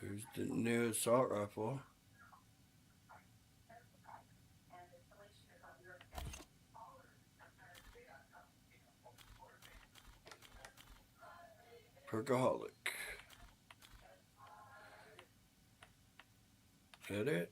Here's the new assault rifle. Perkaholic. Is that it?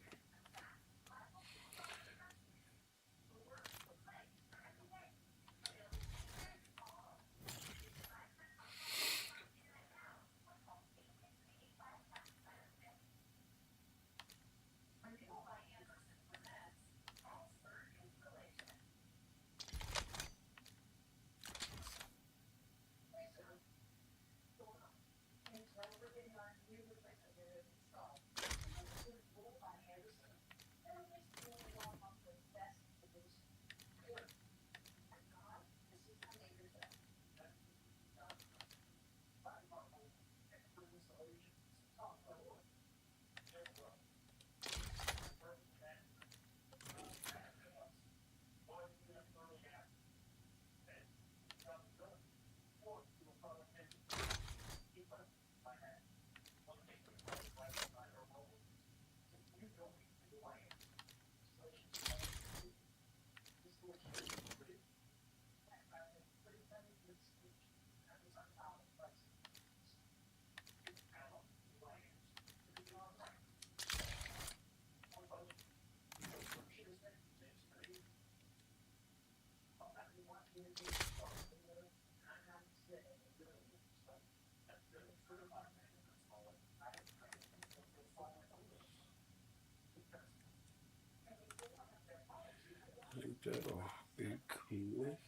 I think that'll be cool.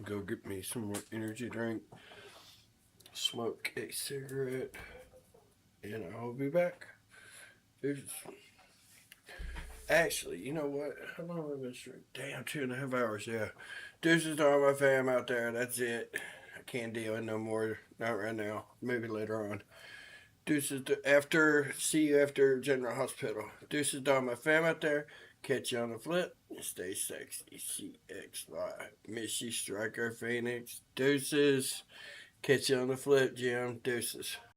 go get me some more energy drink, smoke a cigarette, and I'll be back. Actually, you know what? How long have I been streaming? Damn, 2.5 hours, yeah. Deuces to all my fam out there. That's it. I can't deal with no more. Not right now. Maybe later on. Deuces to see you after General Hospital. Deuces to all my fam out there. Catch you on the flip. Stay sexy. CXY. Missy Striker Phoenix. Deuces. Catch you on the flip, Jim. Deuces.